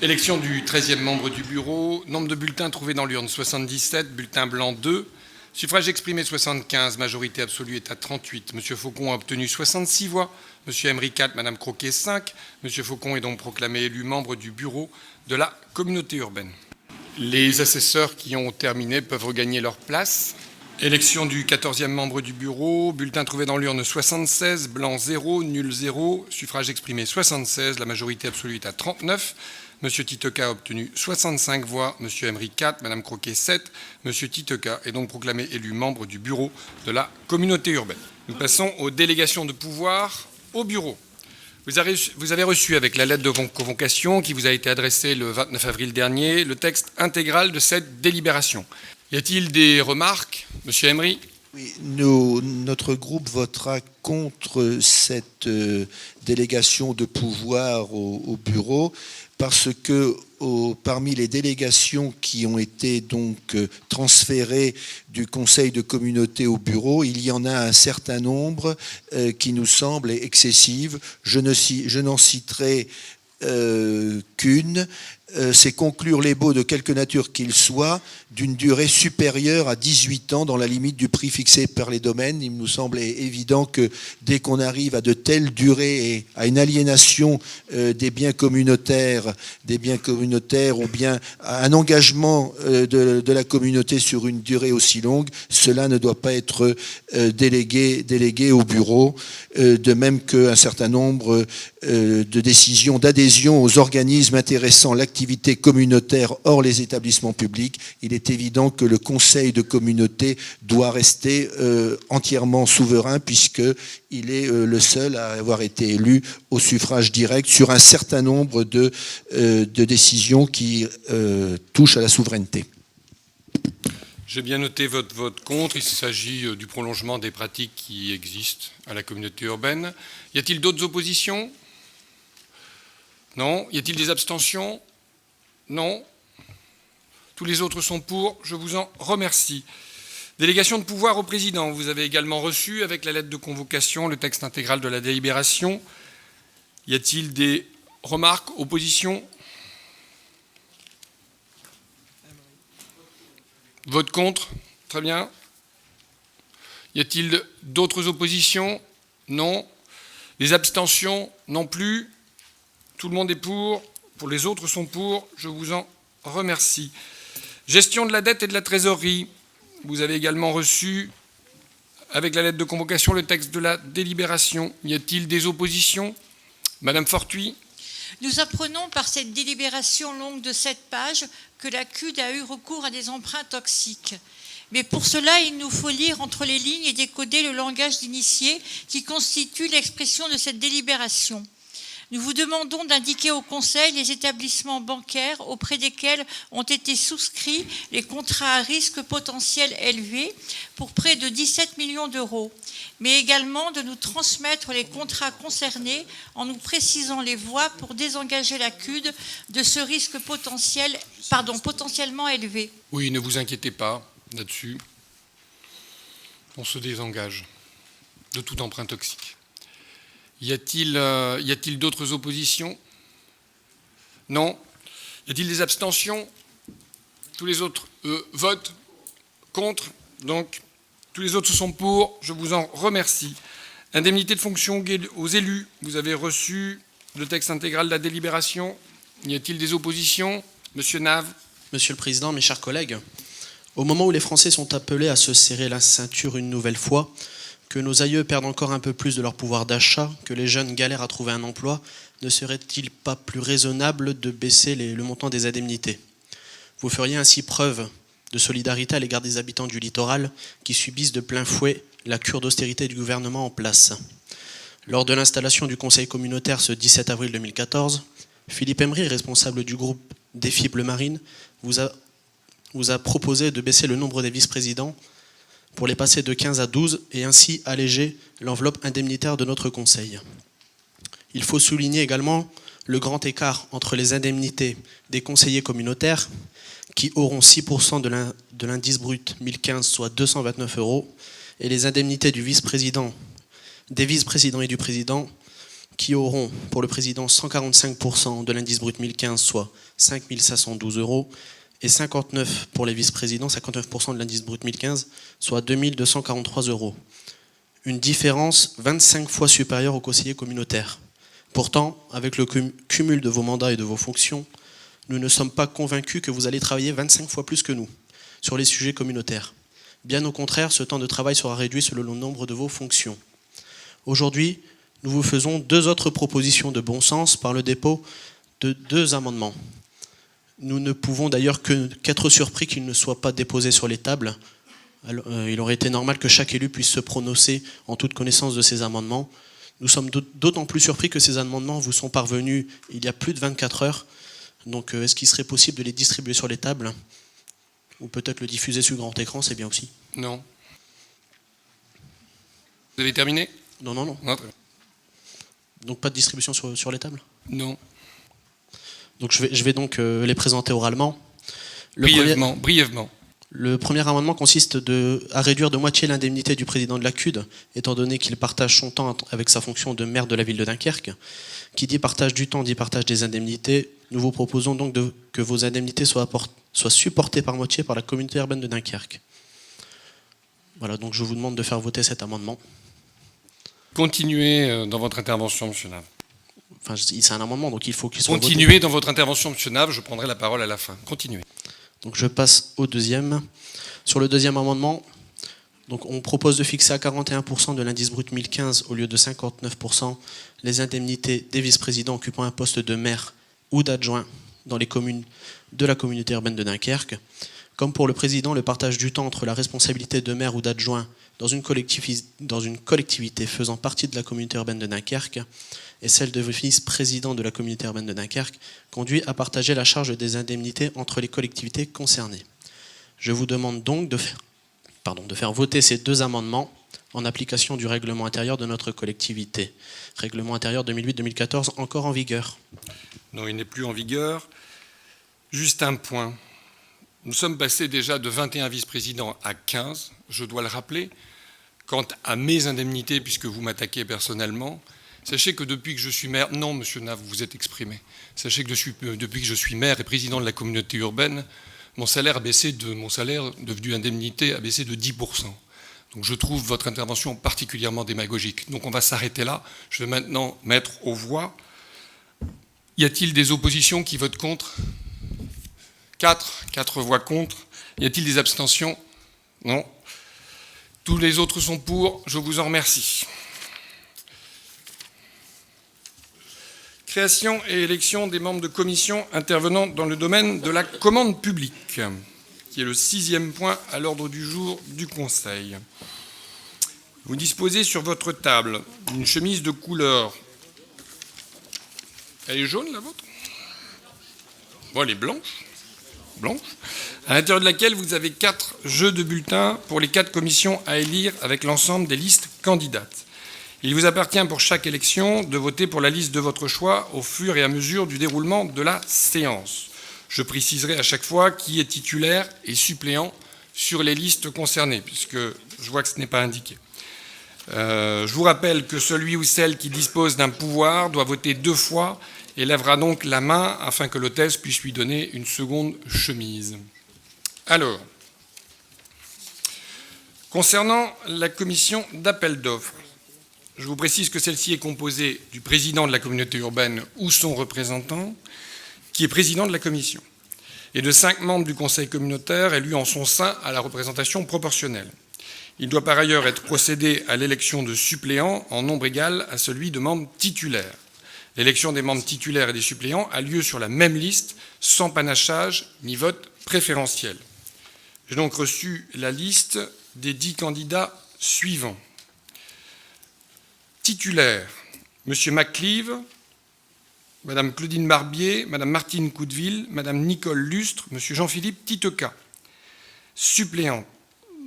Élection du 13e membre du bureau. Nombre de bulletins trouvés dans l'urne, 77. Bulletin blanc 2. Suffrage exprimé 75, majorité absolue est à 38. Monsieur Faucon a obtenu 66 voix. Monsieur Emery 4, Madame Croquet 5. Monsieur Faucon est donc proclamé élu membre du bureau de la communauté urbaine. Les assesseurs qui ont terminé peuvent regagner leur place. Élection du 14e membre du bureau. Bulletin trouvé dans l'urne 76, blanc 0, nul 0. Suffrage exprimé 76, la majorité absolue est à 39. Monsieur Titeka a obtenu 65 voix, Monsieur Emery 4, Madame Croquet 7. Monsieur Titeka est donc proclamé élu membre du bureau de la communauté urbaine. Nous passons aux délégations de pouvoir au bureau. Vous avez reçu avec la lettre de convocation qui vous a été adressée le 29 avril dernier le texte intégral de cette délibération. Y a-t-il des remarques, Monsieur Emery ? Oui, notre groupe votera contre cette délégation de pouvoir au bureau parce que parmi les délégations qui ont été donc transférées du conseil de communauté au bureau, il y en a un certain nombre qui nous semblent excessives. Je n'en citerai qu'une. C'est conclure les baux de quelque nature qu'ils soient d'une durée supérieure à 18 ans dans la limite du prix fixé par les domaines. Il nous semble évident que dès qu'on arrive à de telles durées et à une aliénation des biens communautaires ou bien à un engagement de la communauté sur une durée aussi longue, cela ne doit pas être délégué au bureau, de même qu'un certain nombre de décisions d'adhésion aux organismes intéressant l'activité communautaire hors les établissements publics. Il est évident que le conseil de communauté doit rester entièrement souverain puisqu'il est le seul à avoir été élu au suffrage direct sur un certain nombre de décisions qui touchent à la souveraineté. J'ai bien noté votre vote contre. Il s'agit du prolongement des pratiques qui existent à la communauté urbaine. Y a-t-il d'autres oppositions ? Non. Y a-t-il des abstentions ? Non. Tous les autres sont pour. Je vous en remercie. Délégation de pouvoir au président. Vous avez également reçu, avec la lettre de convocation, le texte intégral de la délibération. Y a-t-il des remarques, oppositions ? Vote contre ? Très bien. Y a-t-il d'autres oppositions ? Non. Les abstentions ? Non plus. Tout le monde est pour. Pour les autres sont pour. Je vous en remercie. Gestion de la dette et de la trésorerie. Vous avez également reçu, avec la lettre de convocation, le texte de la délibération. Y a-t-il des oppositions ? Madame Fortuit. Nous apprenons par cette délibération longue de 7 pages que la CUD a eu recours à des emprunts toxiques. Mais pour cela, il nous faut lire entre les lignes et décoder le langage d'initié qui constitue l'expression de cette délibération. Nous vous demandons d'indiquer au Conseil les établissements bancaires auprès desquels ont été souscrits les contrats à risque potentiel élevé pour près de 17 millions d'euros, mais également de nous transmettre les contrats concernés en nous précisant les voies pour désengager la CUD de ce risque potentiellement élevé. Oui, ne vous inquiétez pas là-dessus. On se désengage de tout emprunt toxique. Y a-t-il d'autres oppositions ? Non. Y a-t-il des abstentions ? Tous les autres votent contre. Donc, tous les autres sont pour. Je vous en remercie. Indemnité de fonction aux élus. Vous avez reçu le texte intégral de la délibération. Y a-t-il des oppositions ? Monsieur Nave. Monsieur le Président, mes chers collègues, au moment où les Français sont appelés à se serrer la ceinture une nouvelle fois, que nos aïeux perdent encore un peu plus de leur pouvoir d'achat, que les jeunes galèrent à trouver un emploi, ne serait-il pas plus raisonnable de baisser le montant des indemnités ? Vous feriez ainsi preuve de solidarité à l'égard des habitants du littoral qui subissent de plein fouet la cure d'austérité du gouvernement en place. Lors de l'installation du conseil communautaire ce 17 avril 2014, Philippe Emery, responsable du groupe Défi Bleu Marine, vous a proposé de baisser le nombre des vice-présidents pour les passer de 15 à 12 et ainsi alléger l'enveloppe indemnitaire de notre Conseil. Il faut souligner également le grand écart entre les indemnités des conseillers communautaires, qui auront 6% de l'indice brut 1015, soit 229 €, et les indemnités des vice-présidents et du président, qui auront pour le président 145% de l'indice brut 1015, soit 5 512 €, et 59 pour les vice-présidents, 59% de l'indice brut 1015, soit 2243 €. Une différence 25 fois supérieure aux conseillers communautaires. Pourtant, avec le cumul de vos mandats et de vos fonctions, nous ne sommes pas convaincus que vous allez travailler 25 fois plus que nous sur les sujets communautaires. Bien au contraire, ce temps de travail sera réduit selon le nombre de vos fonctions. Aujourd'hui, nous vous faisons 2 autres propositions de bon sens par le dépôt de 2 amendements. Nous ne pouvons d'ailleurs qu'être surpris qu'ils ne soient pas déposés sur les tables. Alors, il aurait été normal que chaque élu puisse se prononcer en toute connaissance de ces amendements. Nous sommes d'autant plus surpris que ces amendements vous sont parvenus il y a plus de 24 heures. Donc est-ce qu'il serait possible de les distribuer sur les tables? Ou peut-être le diffuser sur grand écran, c'est bien aussi. Non. Vous avez terminé? Non. Non, très bien. Donc pas de distribution sur les tables? Non. Donc je vais donc les présenter oralement. Brièvement. Le premier amendement consiste à réduire de moitié l'indemnité du président de la CUD, étant donné qu'il partage son temps avec sa fonction de maire de la ville de Dunkerque. Qui dit partage du temps, dit partage des indemnités. Nous vous proposons donc que vos indemnités soient supportées par moitié par la communauté urbaine de Dunkerque. Voilà, donc je vous demande de faire voter cet amendement. Continuez dans votre intervention, M. Nave. Enfin, c'est un amendement, donc il faut qu'il soit voté. Continuez dans votre intervention, M. Nave, je prendrai la parole à la fin. Continuez. Donc je passe au deuxième. Sur le deuxième amendement, donc on propose de fixer à 41% de l'indice brut 1015 au lieu de 59% les indemnités des vice-présidents occupant un poste de maire ou d'adjoint dans les communes de la communauté urbaine de Dunkerque. Comme pour le président, le partage du temps entre la responsabilité de maire ou d'adjoint dans une collectivité faisant partie de la communauté urbaine de Dunkerque et celle de vice-président de la communauté urbaine de Dunkerque conduit à partager la charge des indemnités entre les collectivités concernées. Je vous demande donc de faire voter ces 2 amendements en application du règlement intérieur de notre collectivité. Règlement intérieur 2008-2014 encore en vigueur. Non, il n'est plus en vigueur. Juste un point. Nous sommes passés déjà de 21 vice-présidents à 15, je dois le rappeler. Quant à mes indemnités, puisque vous m'attaquez personnellement, sachez que depuis que je suis maire... Non, monsieur Nave, vous vous êtes exprimé. Sachez que depuis que je suis maire et président de la communauté urbaine, mon salaire devenu indemnité a baissé de 10%. Donc je trouve votre intervention particulièrement démagogique. Donc on va s'arrêter là. Je vais maintenant mettre aux voix. Y a-t-il des oppositions qui votent contre? 4 voix contre. Y a-t-il des abstentions? Non. Tous les autres sont pour. Je vous en remercie. Création et élection des membres de commission intervenant dans le domaine de la commande publique, qui est le 6e point à l'ordre du jour du Conseil. Vous disposez sur votre table d'une chemise de couleur. Elle est jaune, la vôtre? Bon, elle est blanche. À l'intérieur de laquelle vous avez 4 jeux de bulletins pour les 4 commissions à élire avec l'ensemble des listes candidates. Il vous appartient pour chaque élection de voter pour la liste de votre choix au fur et à mesure du déroulement de la séance. Je préciserai à chaque fois qui est titulaire et suppléant sur les listes concernées, puisque je vois que ce n'est pas indiqué. Je vous rappelle que celui ou celle qui dispose d'un pouvoir doit voter 2 fois et lèvera donc la main afin que l'hôtesse puisse lui donner une seconde chemise. Alors, concernant la commission d'appel d'offres, je vous précise que celle-ci est composée du président de la communauté urbaine ou son représentant, qui est président de la commission, et de 5 membres du conseil communautaire élus en son sein à la représentation proportionnelle. Il doit par ailleurs être procédé à l'élection de suppléants en nombre égal à celui de membres titulaires. L'élection des membres titulaires et des suppléants a lieu sur la même liste, sans panachage ni vote préférentiel. J'ai donc reçu la liste des 10 candidats suivants. Titulaire, M. McCleave, Mme Claudine Barbier, Mme Martine Coudeville, Mme Nicole Lustre, M. Jean-Philippe Titeka. Suppléante,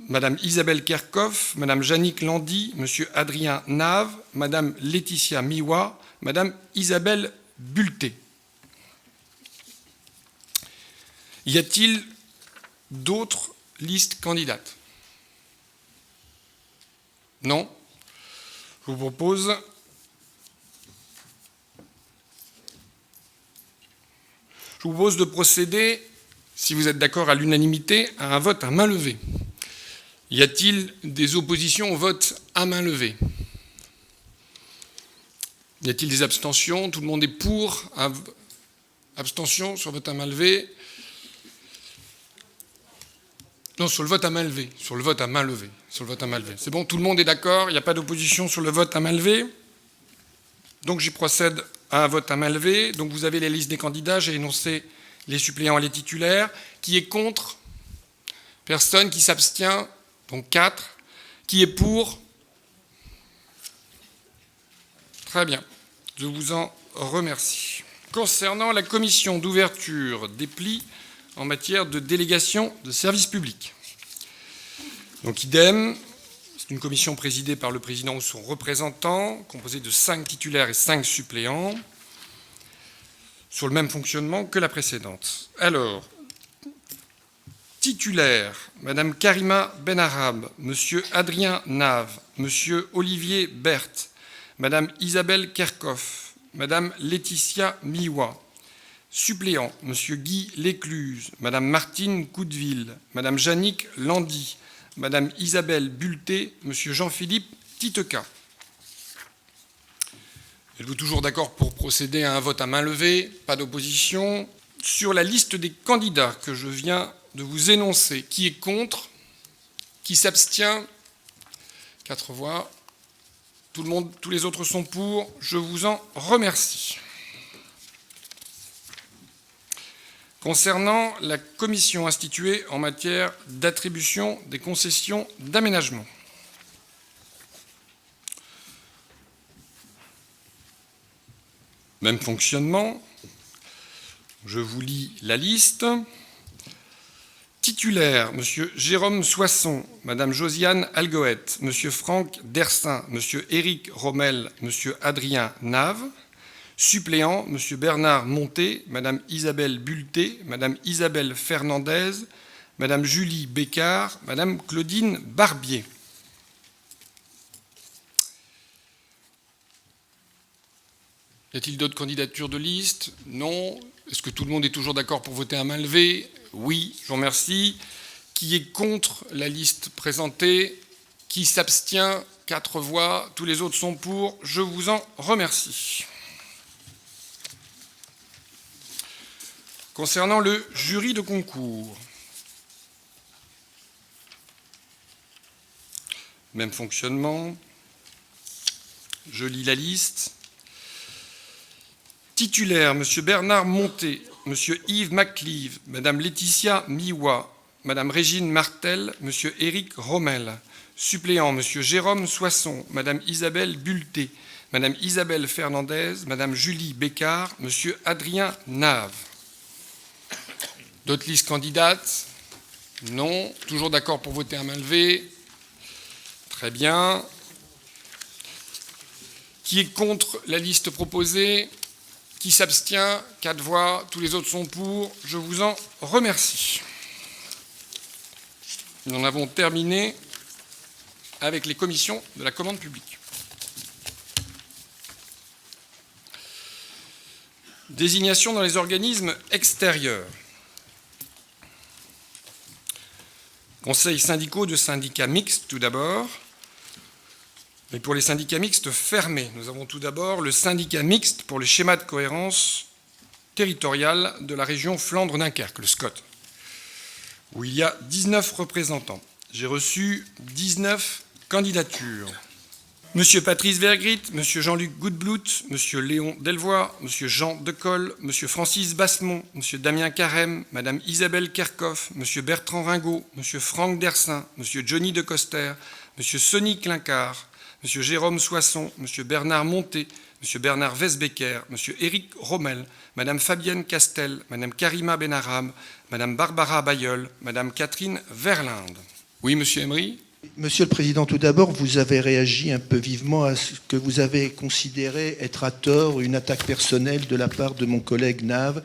Mme Isabelle Kerkhoff, Mme Jannick Landy, M. Adrien Nave, Mme Laetitia Miwa, Mme Isabelle Bulté. Y a-t-il d'autres listes candidates? Non. Je vous propose de procéder si vous êtes d'accord à l'unanimité, à un vote à main levée. Y a-t-il des oppositions au vote à main levée? Y a-t-il des abstentions? Tout le monde est pour. Abstention sur vote à main levée? Non, sur le vote à main levée. Sur le vote à main levée. Sur le vote à main levée. C'est bon, tout le monde est d'accord? Il n'y a pas d'opposition sur le vote à main levée? Donc j'y procède à un vote à main levée. Donc vous avez les listes des candidats. J'ai énoncé les suppléants et les titulaires. Qui est contre? Personne. Qui s'abstient? Donc 4. Qui est pour? Très bien. Je vous en remercie. Concernant la commission d'ouverture des plis en matière de délégation de services publics. Donc idem, c'est une commission présidée par le président ou son représentant, composée de 5 titulaires et 5 suppléants, sur le même fonctionnement que la précédente. Alors, titulaire, Madame Karima Benarab, Monsieur Adrien Nave, Monsieur Olivier Berthe, Madame Isabelle Kerkhoff, Madame Laetitia Miwa. Suppléant, Monsieur Guy Lécluse, Madame Martine Coudeville, Madame Jannick Landy, Madame Isabelle Bulté, Monsieur Jean-Philippe Titeka. Êtes-vous toujours d'accord pour procéder à un vote à main levée? Pas d'opposition. Sur la liste des candidats que je viens de vous énoncer, qui est contre? Qui s'abstient? 4 voix. Tout le monde, tous les autres sont pour. Je vous en remercie. Concernant la commission instituée en matière d'attribution des concessions d'aménagement. Même fonctionnement. Je vous lis la liste. Titulaire, M. Jérôme Soisson, Mme Josiane Algoët, M. Franck Dersin, M. Éric Rommel, M. Adrien Nave. Suppléant, M. Bernard Monté, Mme Isabelle Bulté, Mme Isabelle Fernandez, Mme Julie Bécard, Mme Claudine Barbier. Y a-t-il d'autres candidatures de liste? Non. Est-ce que tout le monde est toujours d'accord pour voter à main levée? Oui, je vous remercie. Qui est contre la liste présentée? Qui s'abstient? 4 voix. Tous les autres sont pour. Je vous en remercie. Concernant le jury de concours, même fonctionnement. Je lis la liste. Titulaire, M. Bernard Monté, M. Yves Maclive, Mme Laetitia Miwa, Mme Régine Martel, M. Éric Rommel. Suppléant, M. Jérôme Soisson, Mme Isabelle Bulté, Mme Isabelle Fernandez, Mme Julie Bécard, M. Adrien Nave. D'autres listes candidates? Non. Toujours d'accord pour voter à main levée? Très bien. Qui est contre la liste proposée? Qui s'abstient? 4 voix. Tous les autres sont pour. Je vous en remercie. Nous en avons terminé avec les commissions de la commande publique. Désignation dans les organismes extérieurs. Conseils syndicaux de syndicats mixtes, tout d'abord. Mais pour les syndicats mixtes fermés, nous avons tout d'abord le syndicat mixte pour le schéma de cohérence territoriale de la région Flandre-Dunkerque, le SCOT, où il y a 19 représentants. J'ai reçu 19 candidatures. Monsieur Patrice Vergrit, Monsieur Jean-Luc Goudblout, Monsieur Léon Delvoye, Monsieur Jean Decolle, Monsieur Francis Bassemont, Monsieur Damien Carême, Madame Isabelle Kerkhoff, Monsieur Bertrand Ringot, Monsieur Franck Dersin, Monsieur Johnny de Coster, Monsieur Sonny Clincard, Monsieur Jérôme Soisson, Monsieur Bernard Monté, Monsieur Bernard Wesbecker, Monsieur Éric Rommel, Madame Fabienne Castel, Madame Karima Benarab, Madame Barbara Bayeul, Madame Catherine Verlinde. Oui, Monsieur Emery. Monsieur le Président, tout d'abord, vous avez réagi un peu vivement à ce que vous avez considéré être à tort une attaque personnelle de la part de mon collègue Nave.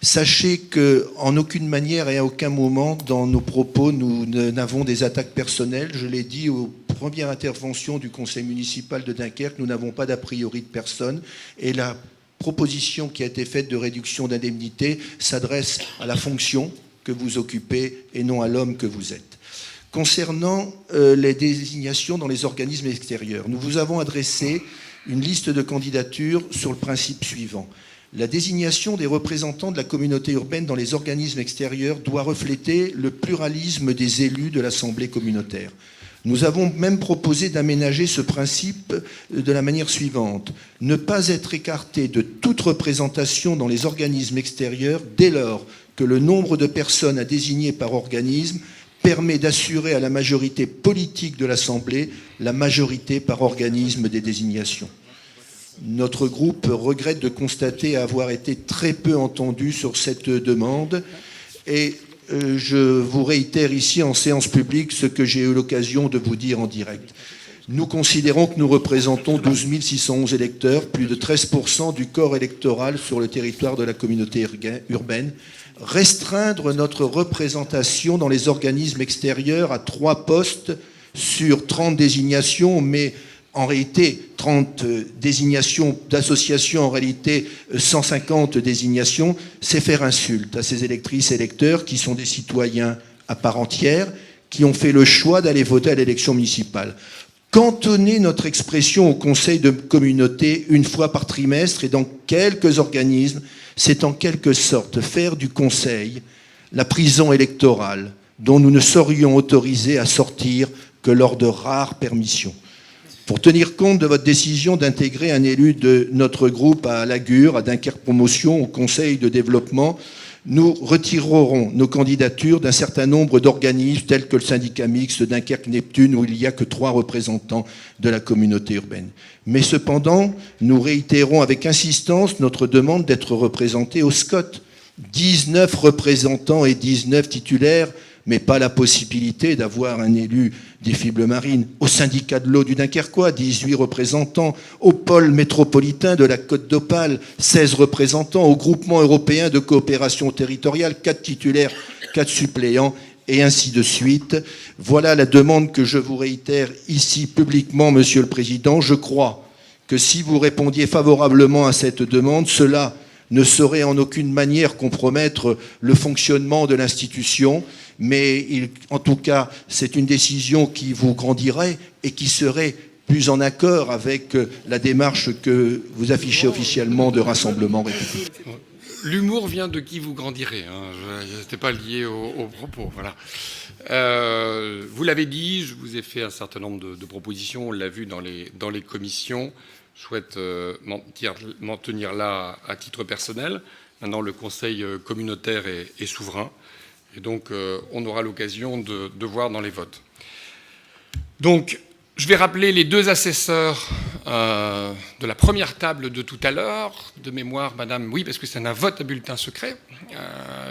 Sachez qu'en aucune manière et à aucun moment dans nos propos, nous n'avons des attaques personnelles. Je l'ai dit aux premières interventions du conseil municipal de Dunkerque, nous n'avons pas d'a priori de personne. Et la proposition qui a été faite de réduction d'indemnité s'adresse à la fonction que vous occupez et non à l'homme que vous êtes. Concernant les désignations dans les organismes extérieurs, nous vous avons adressé une liste de candidatures sur le principe suivant. La désignation des représentants de la communauté urbaine dans les organismes extérieurs doit refléter le pluralisme des élus de l'Assemblée communautaire. Nous avons même proposé d'aménager ce principe de la manière suivante. Ne pas être écarté de toute représentation dans les organismes extérieurs dès lors que le nombre de personnes à désigner par organisme permet d'assurer à la majorité politique de l'Assemblée la majorité par organisme des désignations. Notre groupe regrette de constater avoir été très peu entendu sur cette demande et je vous réitère ici en séance publique ce que j'ai eu l'occasion de vous dire en direct. Nous considérons que nous représentons 12 611 électeurs, plus de 13% du corps électoral sur le territoire de la communauté urbaine. Restreindre notre représentation dans les organismes extérieurs à 3 postes sur 30 désignations, mais en réalité 30 désignations d'associations, en réalité 150 désignations, c'est faire insulte à ces électrices et électeurs qui sont des citoyens à part entière, qui ont fait le choix d'aller voter à l'élection municipale. Cantonner notre expression au conseil de communauté une fois par trimestre et dans quelques organismes, c'est en quelque sorte faire du conseil la prison électorale dont nous ne serions autorisés à sortir que lors de rares permissions. Pour tenir compte de votre décision d'intégrer un élu de notre groupe à Lagur, à Dunkerque Promotion, au Conseil de développement, nous retirerons nos candidatures d'un certain nombre d'organismes tels que le syndicat mixte Dunkerque Neptune, où il n'y a que 3 représentants de la communauté urbaine. Mais cependant, nous réitérons avec insistance notre demande d'être représentés au SCOT. 19 représentants et 19 titulaires, mais pas la possibilité d'avoir un élu des Fibres Marines. Au syndicat de l'eau du Dunkerquois, 18 représentants. Au pôle métropolitain de la Côte d'Opale, 16 représentants. Au groupement européen de coopération territoriale, 4 titulaires, 4 suppléants, et ainsi de suite. Voilà la demande que je vous réitère ici publiquement, Monsieur le Président. Je crois que si vous répondiez favorablement à cette demande, cela ne saurait en aucune manière compromettre le fonctionnement de l'institution, mais en tout cas, c'est une décision qui vous grandirait et qui serait plus en accord avec la démarche que vous affichez officiellement de Rassemblement républicain. L'humour vient de qui vous grandirez. Ce n'était pas lié au propos. Voilà. Vous l'avez dit, je vous ai fait un certain nombre de propositions. On l'a vu dans les commissions. Je souhaite m'en tenir là à titre personnel. Maintenant, le Conseil communautaire est souverain. Et donc, on aura l'occasion de voir dans les votes. Donc, je vais rappeler les 2 assesseurs de la première table de tout à l'heure. De mémoire, madame, oui, parce que c'est un vote à bulletin secret,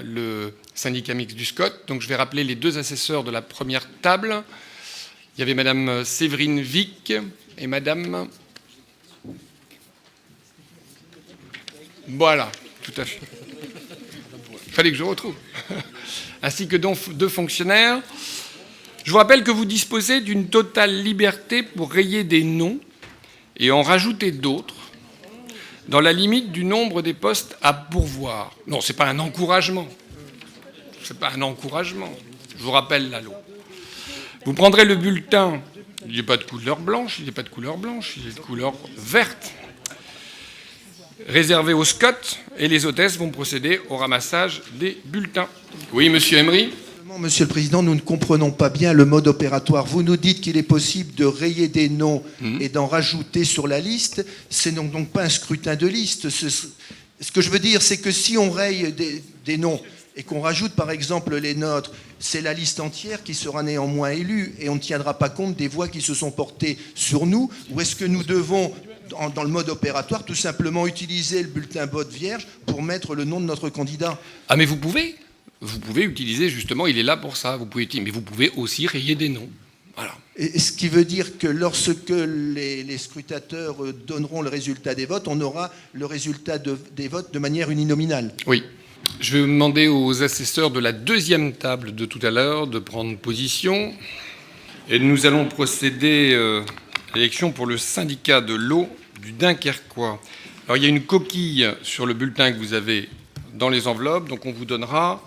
le syndicat mixte du SCOT. Donc, je vais rappeler les 2 assesseurs de la première table. Il y avait madame Séverine Vic et madame... Voilà, tout à fait. Il fallait que je retrouve. Ainsi que 2 fonctionnaires. Je vous rappelle que vous disposez d'une totale liberté pour rayer des noms et en rajouter d'autres dans la limite du nombre des postes à pourvoir. Non, ce n'est pas un encouragement. Ce n'est pas un encouragement. Je vous rappelle la loi. Vous prendrez le bulletin. Il n'est pas de couleur blanche, il n'est pas de couleur blanche, il est de couleur verte. Réservé aux SCOT, et les hôtesses vont procéder au ramassage des bulletins. Oui, monsieur Emery. Monsieur le Président, nous ne comprenons pas bien le mode opératoire. Vous nous dites qu'il est possible de rayer des noms et d'en rajouter sur la liste. Ce n'est donc pas un scrutin de liste. Ce que je veux dire, c'est que si on raye des noms et qu'on rajoute par exemple les nôtres, c'est la liste entière qui sera néanmoins élue et on ne tiendra pas compte des voix qui se sont portées sur nous. Ou est-ce que nous devons, dans le mode opératoire, tout simplement utiliser le bulletin vote vierge pour mettre le nom de notre candidat? Ah mais vous pouvez utiliser, justement, il est là pour ça, mais vous pouvez aussi rayer des noms. Voilà. Et ce qui veut dire que lorsque les scrutateurs donneront le résultat des votes, on aura le résultat des votes de manière uninominale. Oui. Je vais demander aux assesseurs de la 2e table de tout à l'heure de prendre position. Et nous allons procéder à l'élection pour le syndicat de l'eau du Dunkerquois. Alors, il y a une coquille sur le bulletin que vous avez dans les enveloppes, donc on vous donnera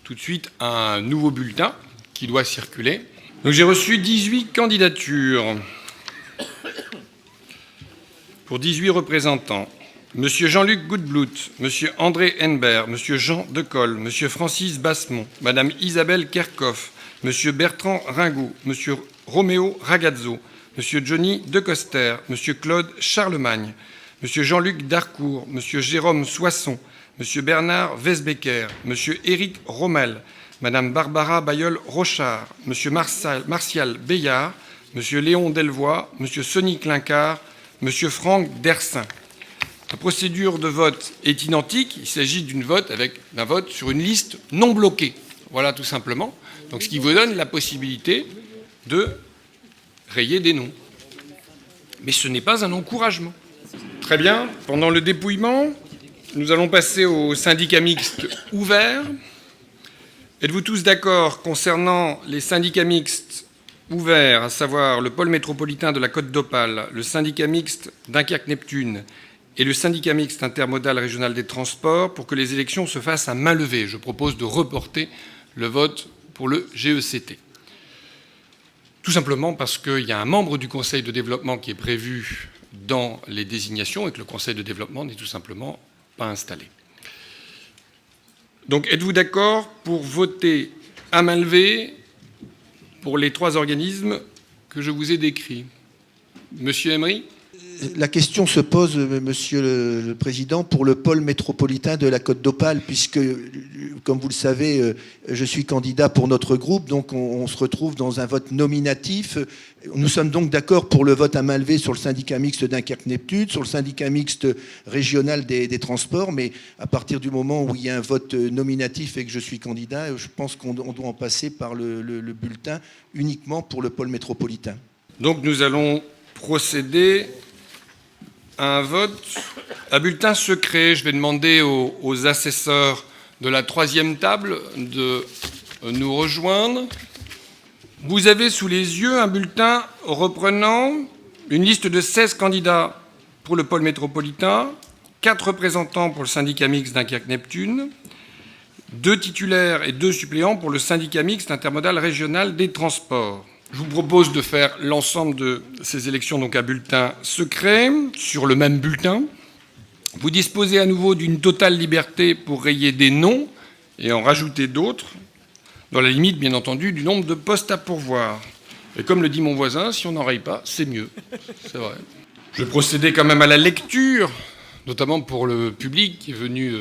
tout tout de suite un nouveau bulletin qui doit circuler. Donc j'ai reçu 18 candidatures pour 18 représentants. Monsieur Jean-Luc Goudblout, Monsieur André Henbert, Monsieur Jean Decolle, Monsieur Francis Bassemont, Madame Isabelle Kerkhoff, Monsieur Bertrand Ringot, Monsieur Roméo Ragazzo, Monsieur Johnny Decoster, Monsieur Claude Charlemagne, Monsieur Jean-Luc Darcourt, Monsieur Jérôme Soisson, Monsieur Bernard Wesbecker, Monsieur Éric Rommel, Madame Barbara Bayeul-Rochard, Monsieur Martial Bayard, Monsieur Léon Delvoye, Monsieur Sonny Clincard, Monsieur Franck Dersin. La procédure de vote est identique. Il s'agit d'un vote sur une liste non bloquée. Voilà, tout simplement. Donc, ce qui vous donne la possibilité de rayer des noms. Mais ce n'est pas un encouragement. Très bien. Pendant le dépouillement, nous allons passer au syndicat mixte ouvert. Êtes-vous tous d'accord concernant les syndicats mixtes ouverts, à savoir le pôle métropolitain de la Côte d'Opale, le syndicat mixte Dunkerque-Neptune et le syndicat mixte intermodal régional des transports, pour que les élections se fassent à main levée? Je propose de reporter le vote pour le GECT. Tout simplement parce qu'il y a un membre du Conseil de développement qui est prévu dans les désignations et que le Conseil de développement n'est tout simplement pas installé. Donc, êtes-vous d'accord pour voter à main levée pour les 3 organismes que je vous ai décrits? Monsieur Emery? La question se pose, Monsieur le Président, pour le pôle métropolitain de la Côte d'Opale, puisque, comme vous le savez, je suis candidat pour notre groupe, donc on se retrouve dans un vote nominatif. Nous sommes donc d'accord pour le vote à main levée sur le syndicat mixte Dunkerque-Neptune, sur le syndicat mixte régional des transports, mais à partir du moment où il y a un vote nominatif et que je suis candidat, je pense qu'on doit en passer par le bulletin uniquement pour le pôle métropolitain. Donc nous allons procéder un vote à bulletin secret. Je vais demander aux assesseurs de la 3e table de nous rejoindre. Vous avez sous les yeux un bulletin reprenant une liste de 16 candidats pour le pôle métropolitain, 4 représentants pour le syndicat mixte Dunkerque-Neptune, 2 titulaires et 2 suppléants pour le syndicat mixte intermodal régional des transports. Je vous propose de faire l'ensemble de ces élections donc à bulletin secret, sur le même bulletin. Vous disposez à nouveau d'une totale liberté pour rayer des noms et en rajouter d'autres, dans la limite, bien entendu, du nombre de postes à pourvoir. Et comme le dit mon voisin, si on n'en raye pas, c'est mieux. C'est vrai. Je vais procéder quand même à la lecture, notamment pour le public qui est venu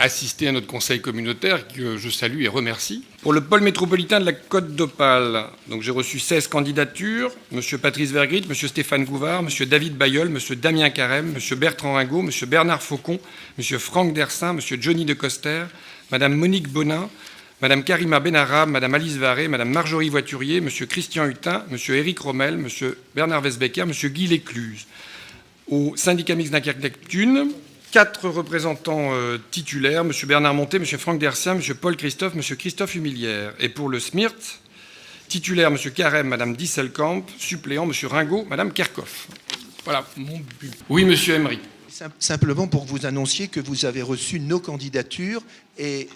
assister à notre conseil communautaire, que je salue et remercie. Pour le pôle métropolitain de la Côte d'Opale, donc j'ai reçu 16 candidatures. Monsieur Patrice Vergrit, Monsieur Stéphane Gouvard, Monsieur David Bayeul, Monsieur Damien Carême, Monsieur Bertrand Ringot, Monsieur Bernard Faucon, Monsieur Franck Dersin, Monsieur Johnny Decoster, Madame Monique Bonin, Madame Karima Benarab, Madame Alice Varé, Madame Marjorie Voiturier, Monsieur Christian Hutin, Monsieur Éric Rommel, Monsieur Bernard Wesbecker, Monsieur Guy Lécluse. Au syndicat mixte Dunkerque-Neptune, 4 représentants titulaires, M. Bernard Monté, M. Franck Dercien, M. Paul Christophe, M. Christophe Humilière. Et pour le SMIRT, titulaire, M. Carême, Mme Disselkamp, suppléant, M. Ringot, Mme Kerkhoff. Voilà mon but. Oui, M. Emery. Simplement pour que vous annonciez que vous avez reçu nos candidatures, et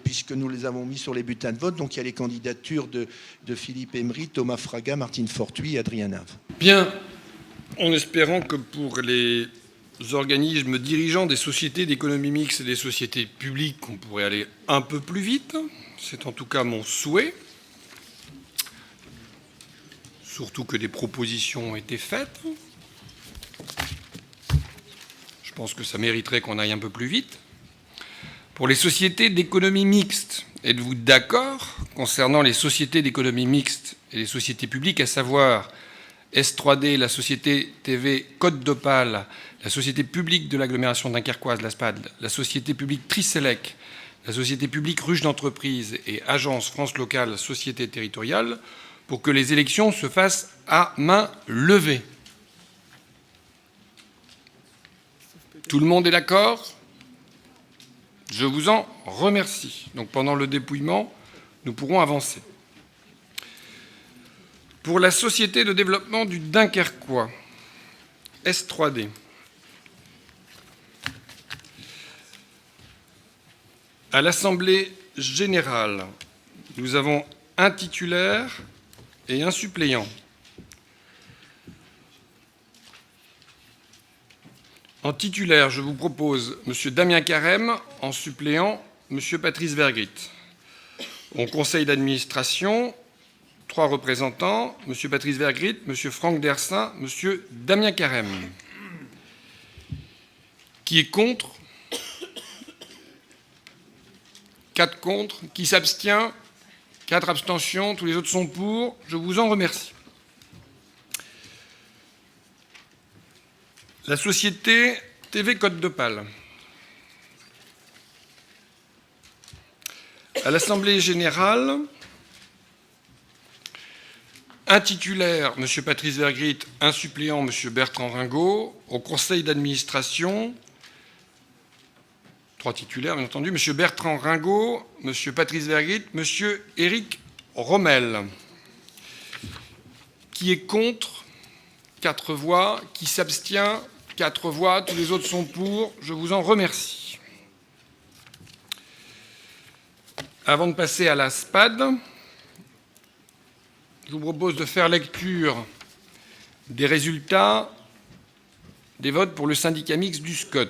puisque nous les avons mis sur les bulletins de vote, donc il y a les candidatures de Philippe Emery, Thomas Fraga, Martine Fortuit et Adrien Nave. Bien, en espérant que pour les organismes dirigeants des sociétés d'économie mixte et des sociétés publiques, on pourrait aller un peu plus vite. C'est en tout cas mon souhait. Surtout que des propositions ont été faites. Je pense que ça mériterait qu'on aille un peu plus vite. Pour les sociétés d'économie mixte, êtes-vous d'accord concernant les sociétés d'économie mixte et les sociétés publiques, à savoir S3D, la société TV Côte d'Opale, la société publique de l'agglomération dunkerquoise, la SPAD, la société publique Triselec, la société publique Ruche d'entreprise et Agence France Locale Société Territoriale, pour que les élections se fassent à main levée? Tout le monde est d'accord? Je vous en remercie. Donc pendant le dépouillement, nous pourrons avancer. Pour la société de développement du Dunkerquois, S3D, à l'Assemblée générale, nous avons un titulaire et un suppléant. En titulaire, je vous propose M. Damien Carême, en suppléant M. Patrice Vergrit. Au conseil d'administration, 3 représentants, M. Patrice Vergrit, M. Franck Dersin, M. Damien Carême. Qui est contre? 4 contre. Qui s'abstient? 4 abstentions. Tous les autres sont pour. Je vous en remercie. La société TV Côte d'Opale. À l'Assemblée générale, un titulaire, M. Patrice Vergrit, un suppléant, M. Bertrand Ringot. Au conseil d'administration, 3 titulaires, bien entendu, M. Bertrand Ringot, M. Patrice Vergrit, M. Éric Rommel. Qui est contre? 4 voix. Qui s'abstient? 4 voix. Tous les autres sont pour. Je vous en remercie. Avant de passer à la SPAD, je vous propose de faire lecture des résultats des votes pour le syndicat mixte du SCOT.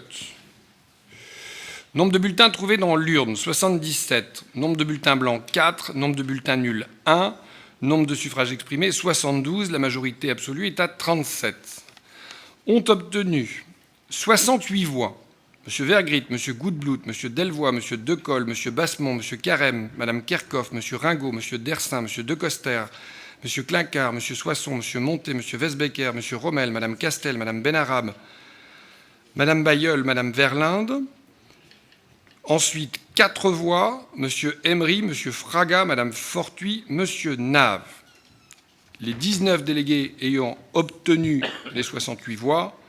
Nombre de bulletins trouvés dans l'urne, 77. Nombre de bulletins blancs, 4. Nombre de bulletins nuls, 1. Nombre de suffrages exprimés, 72. La majorité absolue est à 37. Ont obtenu 68 voix. M. Vergrit, M. Goudblout, M. Delvoye, M. Decolle, M. Bassemont, M. Carême, Mme Kerkhoff, M. Ringot, M. Dersin, M. Decoster, M. Clincard, M. Soisson, M. Monté, M. Westbecker, M. Rommel, Mme Castel, Mme Benarab, Mme Bailleul, Mme Verlinde. Ensuite, 4 voix, M. Emery, M. Fraga, Mme Fortuit, M. Nave. Les 19 délégués ayant obtenu les 68 voix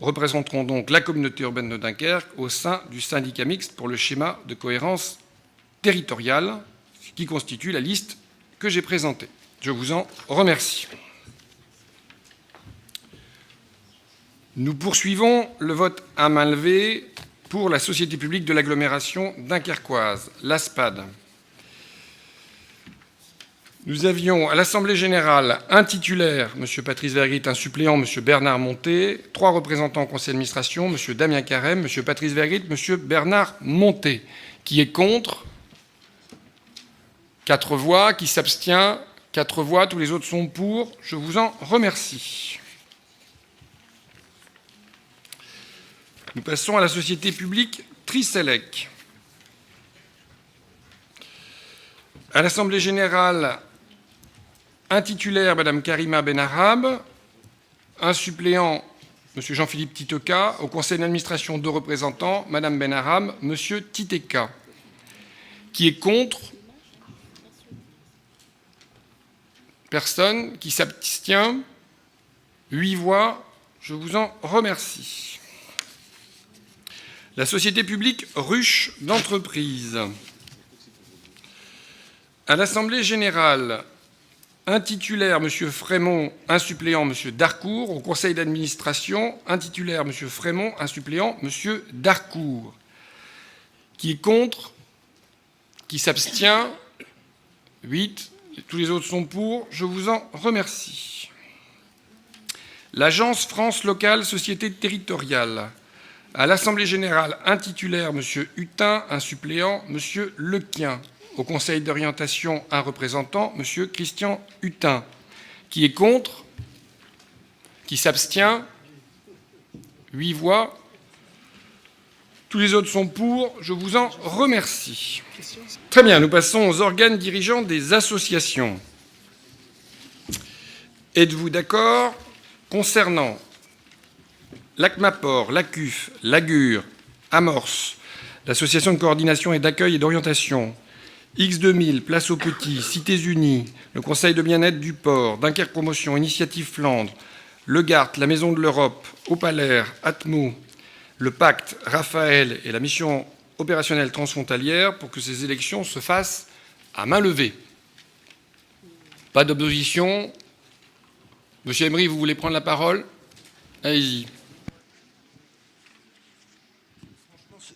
représenteront donc la communauté urbaine de Dunkerque au sein du syndicat mixte pour le schéma de cohérence territoriale, qui constitue la liste que j'ai présentée. Je vous en remercie. Nous poursuivons le vote à main levée pour la Société publique de l'agglomération dunkerquoise, l'ASPAD. Nous avions à l'Assemblée générale un titulaire, M. Patrice Vergrit, un suppléant, M. Bernard Monté, 3 représentants au conseil d'administration, M. Damien Carême, M. Patrice Vergrit, M. Bernard Monté. Qui est contre? 4 voix. Qui s'abstient? 4 voix. Tous les autres sont pour. Je vous en remercie. Nous passons à la société publique Triselec. À l'Assemblée générale, un titulaire, Mme Karima Benarab, un suppléant, M. Jean-Philippe Titeka, au conseil d'administration 2 représentants, Mme Benarab, M. Titeka. Qui est contre? Personne. Qui s'abstient? 8 voix. Je vous en remercie. La société publique Ruche d'entreprise. À l'Assemblée générale, un titulaire, M. Frémont, un suppléant, M. Darcourt. Au conseil d'administration, un titulaire, M. Frémont, un suppléant, M. Darcourt. Qui est contre? Qui s'abstient? 8. Tous les autres sont pour. Je vous en remercie. L'Agence France Locale Société Territoriale. À l'Assemblée générale, un titulaire, M. Hutin, un suppléant, M. Lequien. Au conseil d'orientation, un représentant, M. Christian Hutin. Qui est contre? Qui s'abstient? 8 voix. Tous les autres sont pour. Je vous en remercie. Très bien, nous passons aux organes dirigeants des associations. Êtes-vous d'accord concernant l'ACMAPOR, l'ACUF, l'AGUR, Amorce, l'association de coordination et d'accueil et d'orientation, X2000, Place aux Petits, Cités Unies, le Conseil de bien-être du Port, Dunkerque Promotion, Initiative Flandre, le GART, la Maison de l'Europe, Opalair, Atmo, le Pacte, Raphaël et la mission opérationnelle transfrontalière pour que ces élections se fassent à main levée. Pas d'opposition. Monsieur Emery, vous voulez prendre la parole? Allez-y.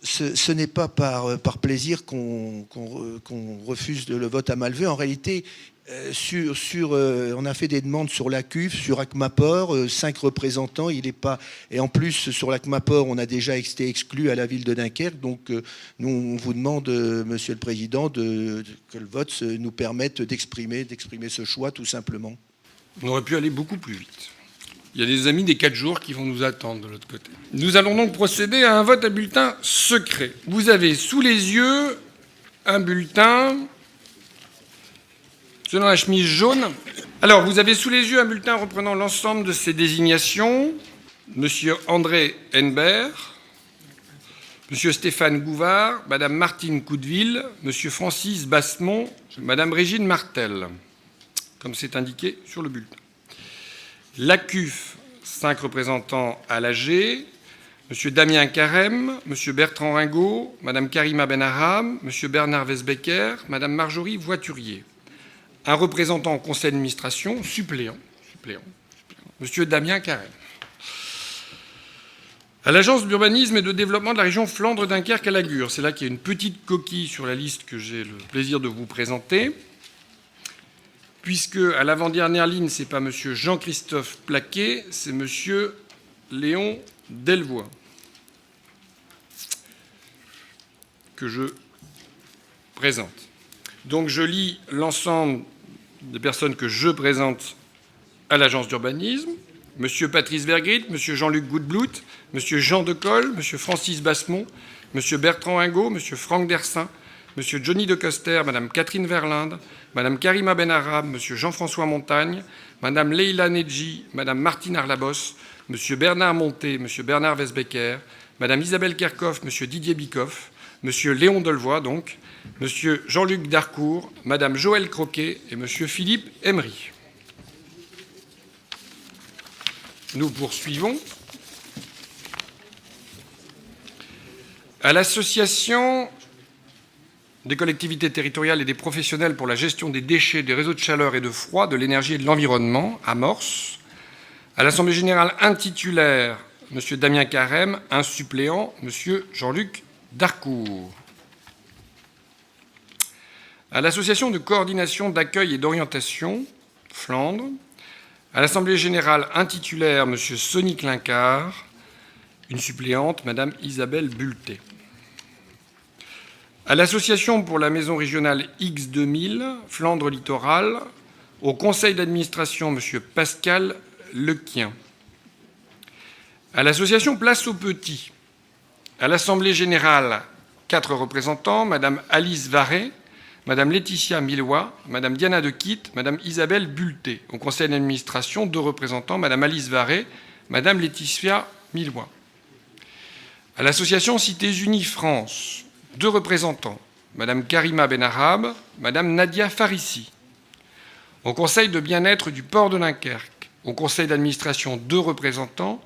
ce n'est pas par plaisir qu'on refuse le vote à main levée. En réalité, on a fait des demandes sur la CUF, sur ACMAPOR, 5 représentants. Et en plus, sur l'ACMAPOR, on a déjà été exclu à la ville de Dunkerque. Donc, nous, on vous demande, Monsieur le Président, que le vote nous permette d'exprimer ce choix, tout simplement. On aurait pu aller beaucoup plus vite. Il y a des amis des 4 jours qui vont nous attendre de l'autre côté. Nous allons donc procéder à un vote à bulletin secret. Vous avez sous les yeux un bulletin selon la chemise jaune. Alors, vous avez sous les yeux un bulletin reprenant l'ensemble de ces désignations. Monsieur André Henbert, Monsieur Stéphane Gouvard, Madame Martine Coudeville, Monsieur Francis Bassemont, Madame Régine Martel, comme c'est indiqué sur le bulletin. La CUF, 5 représentants à l'AG, M. Damien Carême, M. Bertrand Ringot, Mme Karima Benarham, M. Bernard Wesbecker, Mme Marjorie Voiturier. Un représentant au conseil d'administration, suppléant, M. Damien Carême. À l'Agence d'urbanisme et de développement de la région Flandre-Dunkerque à Lagure, c'est là qu'il y a une petite coquille sur la liste que j'ai le plaisir de vous présenter. Puisque à l'avant-dernière ligne, ce n'est pas M. Jean-Christophe Plaquet, c'est M. Léon Delvoye, que je présente. Donc je lis l'ensemble des personnes que je présente à l'agence d'urbanisme. M. Patrice Vergrit, M. Jean-Luc Goudblout, M. Jean Decolle, M. Francis Bassemont, M. Bertrand Ringot, M. Franck Dersin, M. Johnny de Coster, Mme Catherine Verlinde, Mme Karima Benarham, M. Jean-François Montagne, Mme Leïla Nedji, Mme Martine Arlabos, M. Bernard Monté, M. Bernard Wesbecker, Mme Isabelle Kerkhoff, M. Didier Bikoff, M. Léon Delvoye, donc, M. Jean-Luc Darcourt, Mme Joëlle Croquet et M. Philippe Emery. Nous poursuivons. À l'association des collectivités territoriales et des professionnels pour la gestion des déchets, des réseaux de chaleur et de froid, de l'énergie et de l'environnement, AMORCE. À l'Assemblée générale, un titulaire, M. Damien Carême, un suppléant, M. Jean-Luc Darcourt. À l'Association de coordination d'accueil et d'orientation, Flandre. À l'Assemblée générale, un titulaire, M. Sonny Clincard, une suppléante, Mme Isabelle Bulté. À l'Association pour la maison régionale X2000, Flandre littorale, au conseil d'administration, M. Pascal Lequien. À l'association Place aux Petits, à l'Assemblée générale, 4 représentants, Mme Alice Varret, Mme Laetitia Millois, Mme Diana de Quitte, Mme Isabelle Bulté. Au conseil d'administration, 2 représentants, Mme Alice Varret, Mme Laetitia Millois. À l'association Cités Unies France, 2 représentants, Mme Karima Benarham, Mme Nadia Farissi. Au conseil de bien-être du port de Dunkerque, au conseil d'administration, 2 représentants,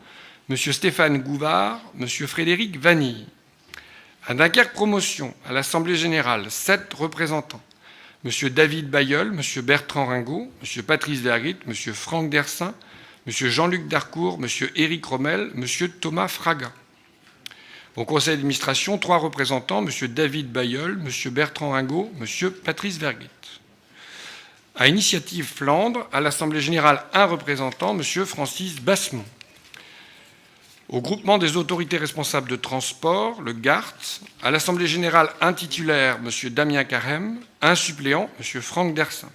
M. Stéphane Gouvard, M. Frédéric Vanille. À Dunkerque Promotion, à l'Assemblée générale, 7 représentants, M. David Bayeul, M. Bertrand Ringot, M. Patrice Vergrit, M. Franck Dersin, M. Jean-Luc Darcourt, M. Éric Rommel, M. Thomas Fraga. Au conseil d'administration, 3 représentants, M. David Bayeul, M. Bertrand Ringot, M. Patrice Vergrit. À Initiative Flandre, à l'Assemblée générale, 1 représentant, M. Francis Bassemont. Au groupement des autorités responsables de transport, le GART, à l'Assemblée générale, 1 titulaire, M. Damien Carême, 1 suppléant, M. Franck Dersin.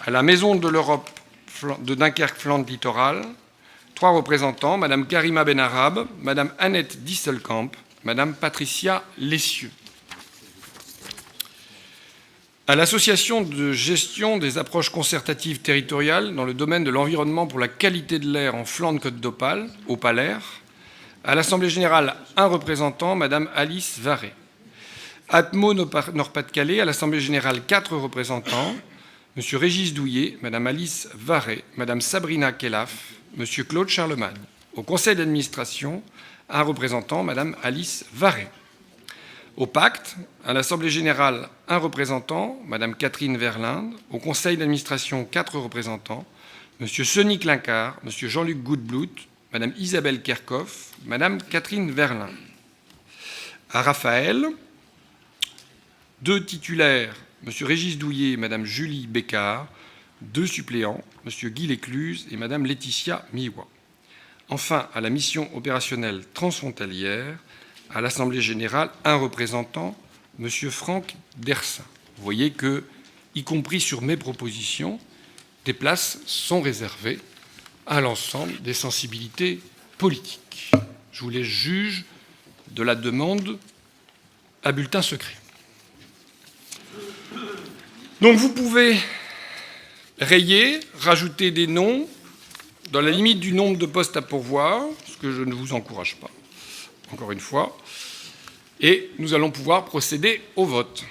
À la Maison de l'Europe de Dunkerque-Flandre littorale, 3 représentants, Mme Karima Benarham, Mme Annette Disselkamp, Mme Patricia Lessieux. À l'Association de gestion des approches concertatives territoriales dans le domaine de l'environnement pour la qualité de l'air en Flandre-Côte d'Opale, au Palaire, à l'Assemblée générale, 1 représentant, Mme Alice Varret. Atmo Nord-Pas-de-Calais, à l'Assemblée générale, 4 représentants, M. Régis Douillet, Mme Alice Varret, Mme Sabrina Kellaf, M. Claude Charlemagne. Au conseil d'administration, 1 représentant, Mme Alice Varret. Au pacte, à l'Assemblée générale, 1 représentant, Mme Catherine Verlinde. Au conseil d'administration, 4 représentants, M. Sonny Clincard, M. Jean-Luc Goudblout, Mme Isabelle Kerkhoff, Mme Catherine Verlinde. à Raphaël. 2 titulaires, M. Régis Douillet et Mme Julie Bécard. 2 suppléants, M. Guy Lécluse et Mme Laetitia Miwa. Enfin, à la mission opérationnelle transfrontalière, à l'Assemblée générale, un représentant, M. Franck Dersin. Vous voyez que, y compris sur mes propositions, des places sont réservées à l'ensemble des sensibilités politiques. Je vous laisse juge de la demande à bulletin secret. Donc vous pouvez rayer, rajouter des noms dans la limite du nombre de postes à pourvoir, ce que je ne vous encourage pas, encore une fois, et nous allons pouvoir procéder au vote.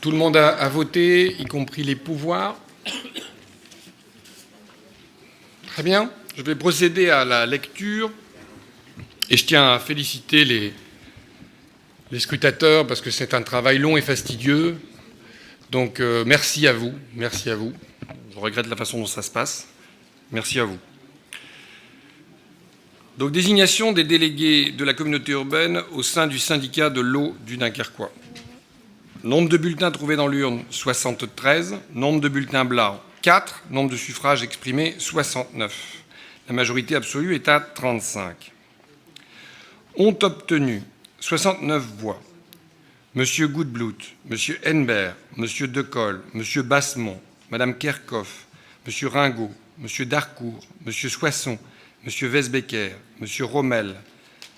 Tout le monde a voté, y compris les pouvoirs. Très bien, je vais procéder à la lecture, et je tiens à féliciter les scrutateurs, parce que c'est un travail long et fastidieux. Donc merci à vous, merci à vous. Je regrette la façon dont ça se passe. Merci à vous. Donc désignation des délégués de la communauté urbaine au sein du syndicat de l'eau du Dunkerquois. Nombre de bulletins trouvés dans l'urne, 73. Nombre de bulletins blancs, 4. Nombre de suffrages exprimés, 69. La majorité absolue est à 35. Ont obtenu 69 voix. M. Goudblout, M. Henbert, M. Decolle, M. Bassemont, Mme Kerkhoff, M. Ringot, M. Darcourt, M. Soisson, M. Weisbecker, M. Rommel,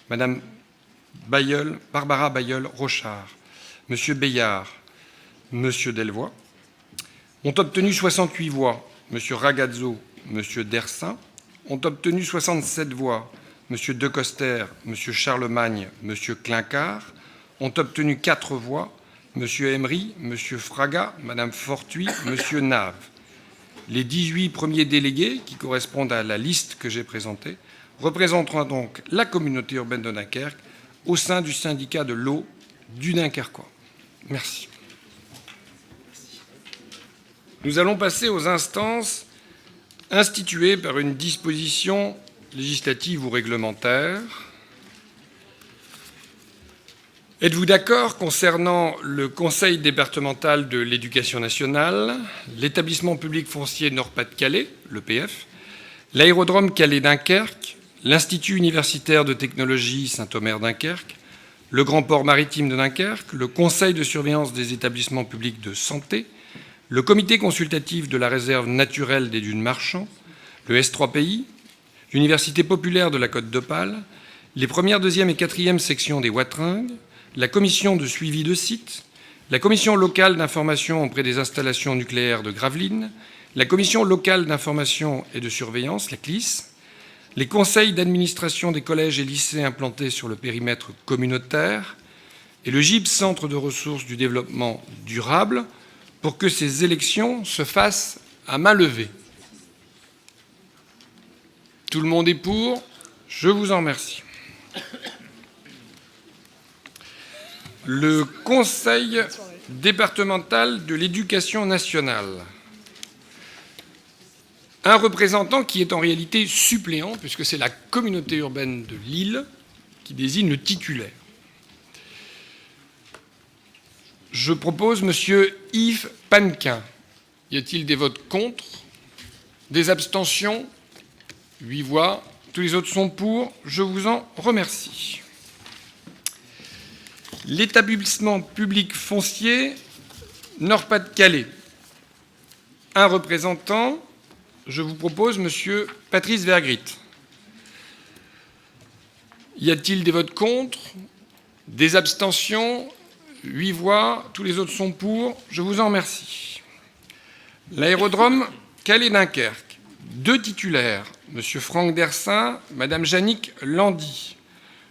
Mme Bailleul, Barbara Bailleul-Rochard, M. Bayard, M. Delvoye, ont obtenu 68 voix, M. Ragazzo, M. Dersin, ont obtenu 67 voix, M. Decoster, M. Charlemagne, M. Clincard, ont obtenu 4 voix, M. Emery, M. Fraga, Mme Fortuit, M. Nave. Les 18 premiers délégués, qui correspondent à la liste que j'ai présentée, représenteront donc la communauté urbaine de Dunkerque au sein du syndicat de l'eau du Dunkerquois. Merci. Nous allons passer aux instances instituées par une disposition législative ou réglementaire. Êtes-vous d'accord concernant le Conseil départemental de l'éducation nationale, l'établissement public foncier Nord-Pas-de-Calais, l'EPF, l'aérodrome Calais-Dunkerque, l'Institut universitaire de technologie Saint-Omer-Dunkerque, le Grand Port maritime de Dunkerque, le Conseil de surveillance des établissements publics de santé, le Comité consultatif de la réserve naturelle des dunes Marchand, le S3PI, l'Université populaire de la Côte d'Opale, les premières, deuxième et quatrième sections des Watringues, la commission de suivi de site, la commission locale d'information auprès des installations nucléaires de Gravelines, la commission locale d'information et de surveillance, la CLIS, les conseils d'administration des collèges et lycées implantés sur le périmètre communautaire et le GIB, Centre de ressources du développement durable, pour que ces élections se fassent à main levée. Tout le monde est pour. Je vous en remercie. Le Conseil départemental de l'éducation nationale. Un représentant qui est en réalité suppléant, puisque c'est la communauté urbaine de Lille qui désigne le titulaire. Je propose M. Yves Pannequin. Y a-t-il des votes contre? Des abstentions? 8 voix. Tous les autres sont pour. Je vous en remercie. L'établissement public foncier Nord-Pas-de-Calais. Un représentant, je vous propose M. Patrice Vergrit. Y a-t-il des votes contre? Des abstentions? 8 voix. Tous les autres sont pour. Je vous en remercie. L'aérodrome Calais-Dunkerque. 2 titulaires, M. Franck Dersin, Mme Jannick Landy.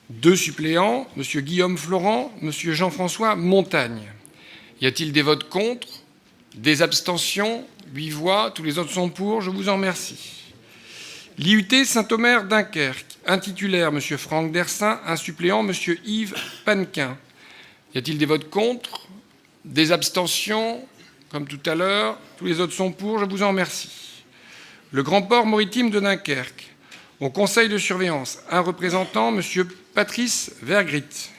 2 suppléants, M. Guillaume Florent, M. Jean-François Montagne. Y a-t-il des votes contre? Des abstentions? 8 voix. Tous les autres sont pour. Je vous en remercie. L'IUT Saint-Omer-Dunkerque. Un titulaire, M. Franck Dersin. Un suppléant, M. Yves Pannequin. Y a-t-il des votes contre? Des abstentions? Comme tout à l'heure. Tous les autres sont pour. Je vous en remercie. Le Grand Port maritime de Dunkerque. Au conseil de surveillance, un représentant, M. Patrice Vergrit.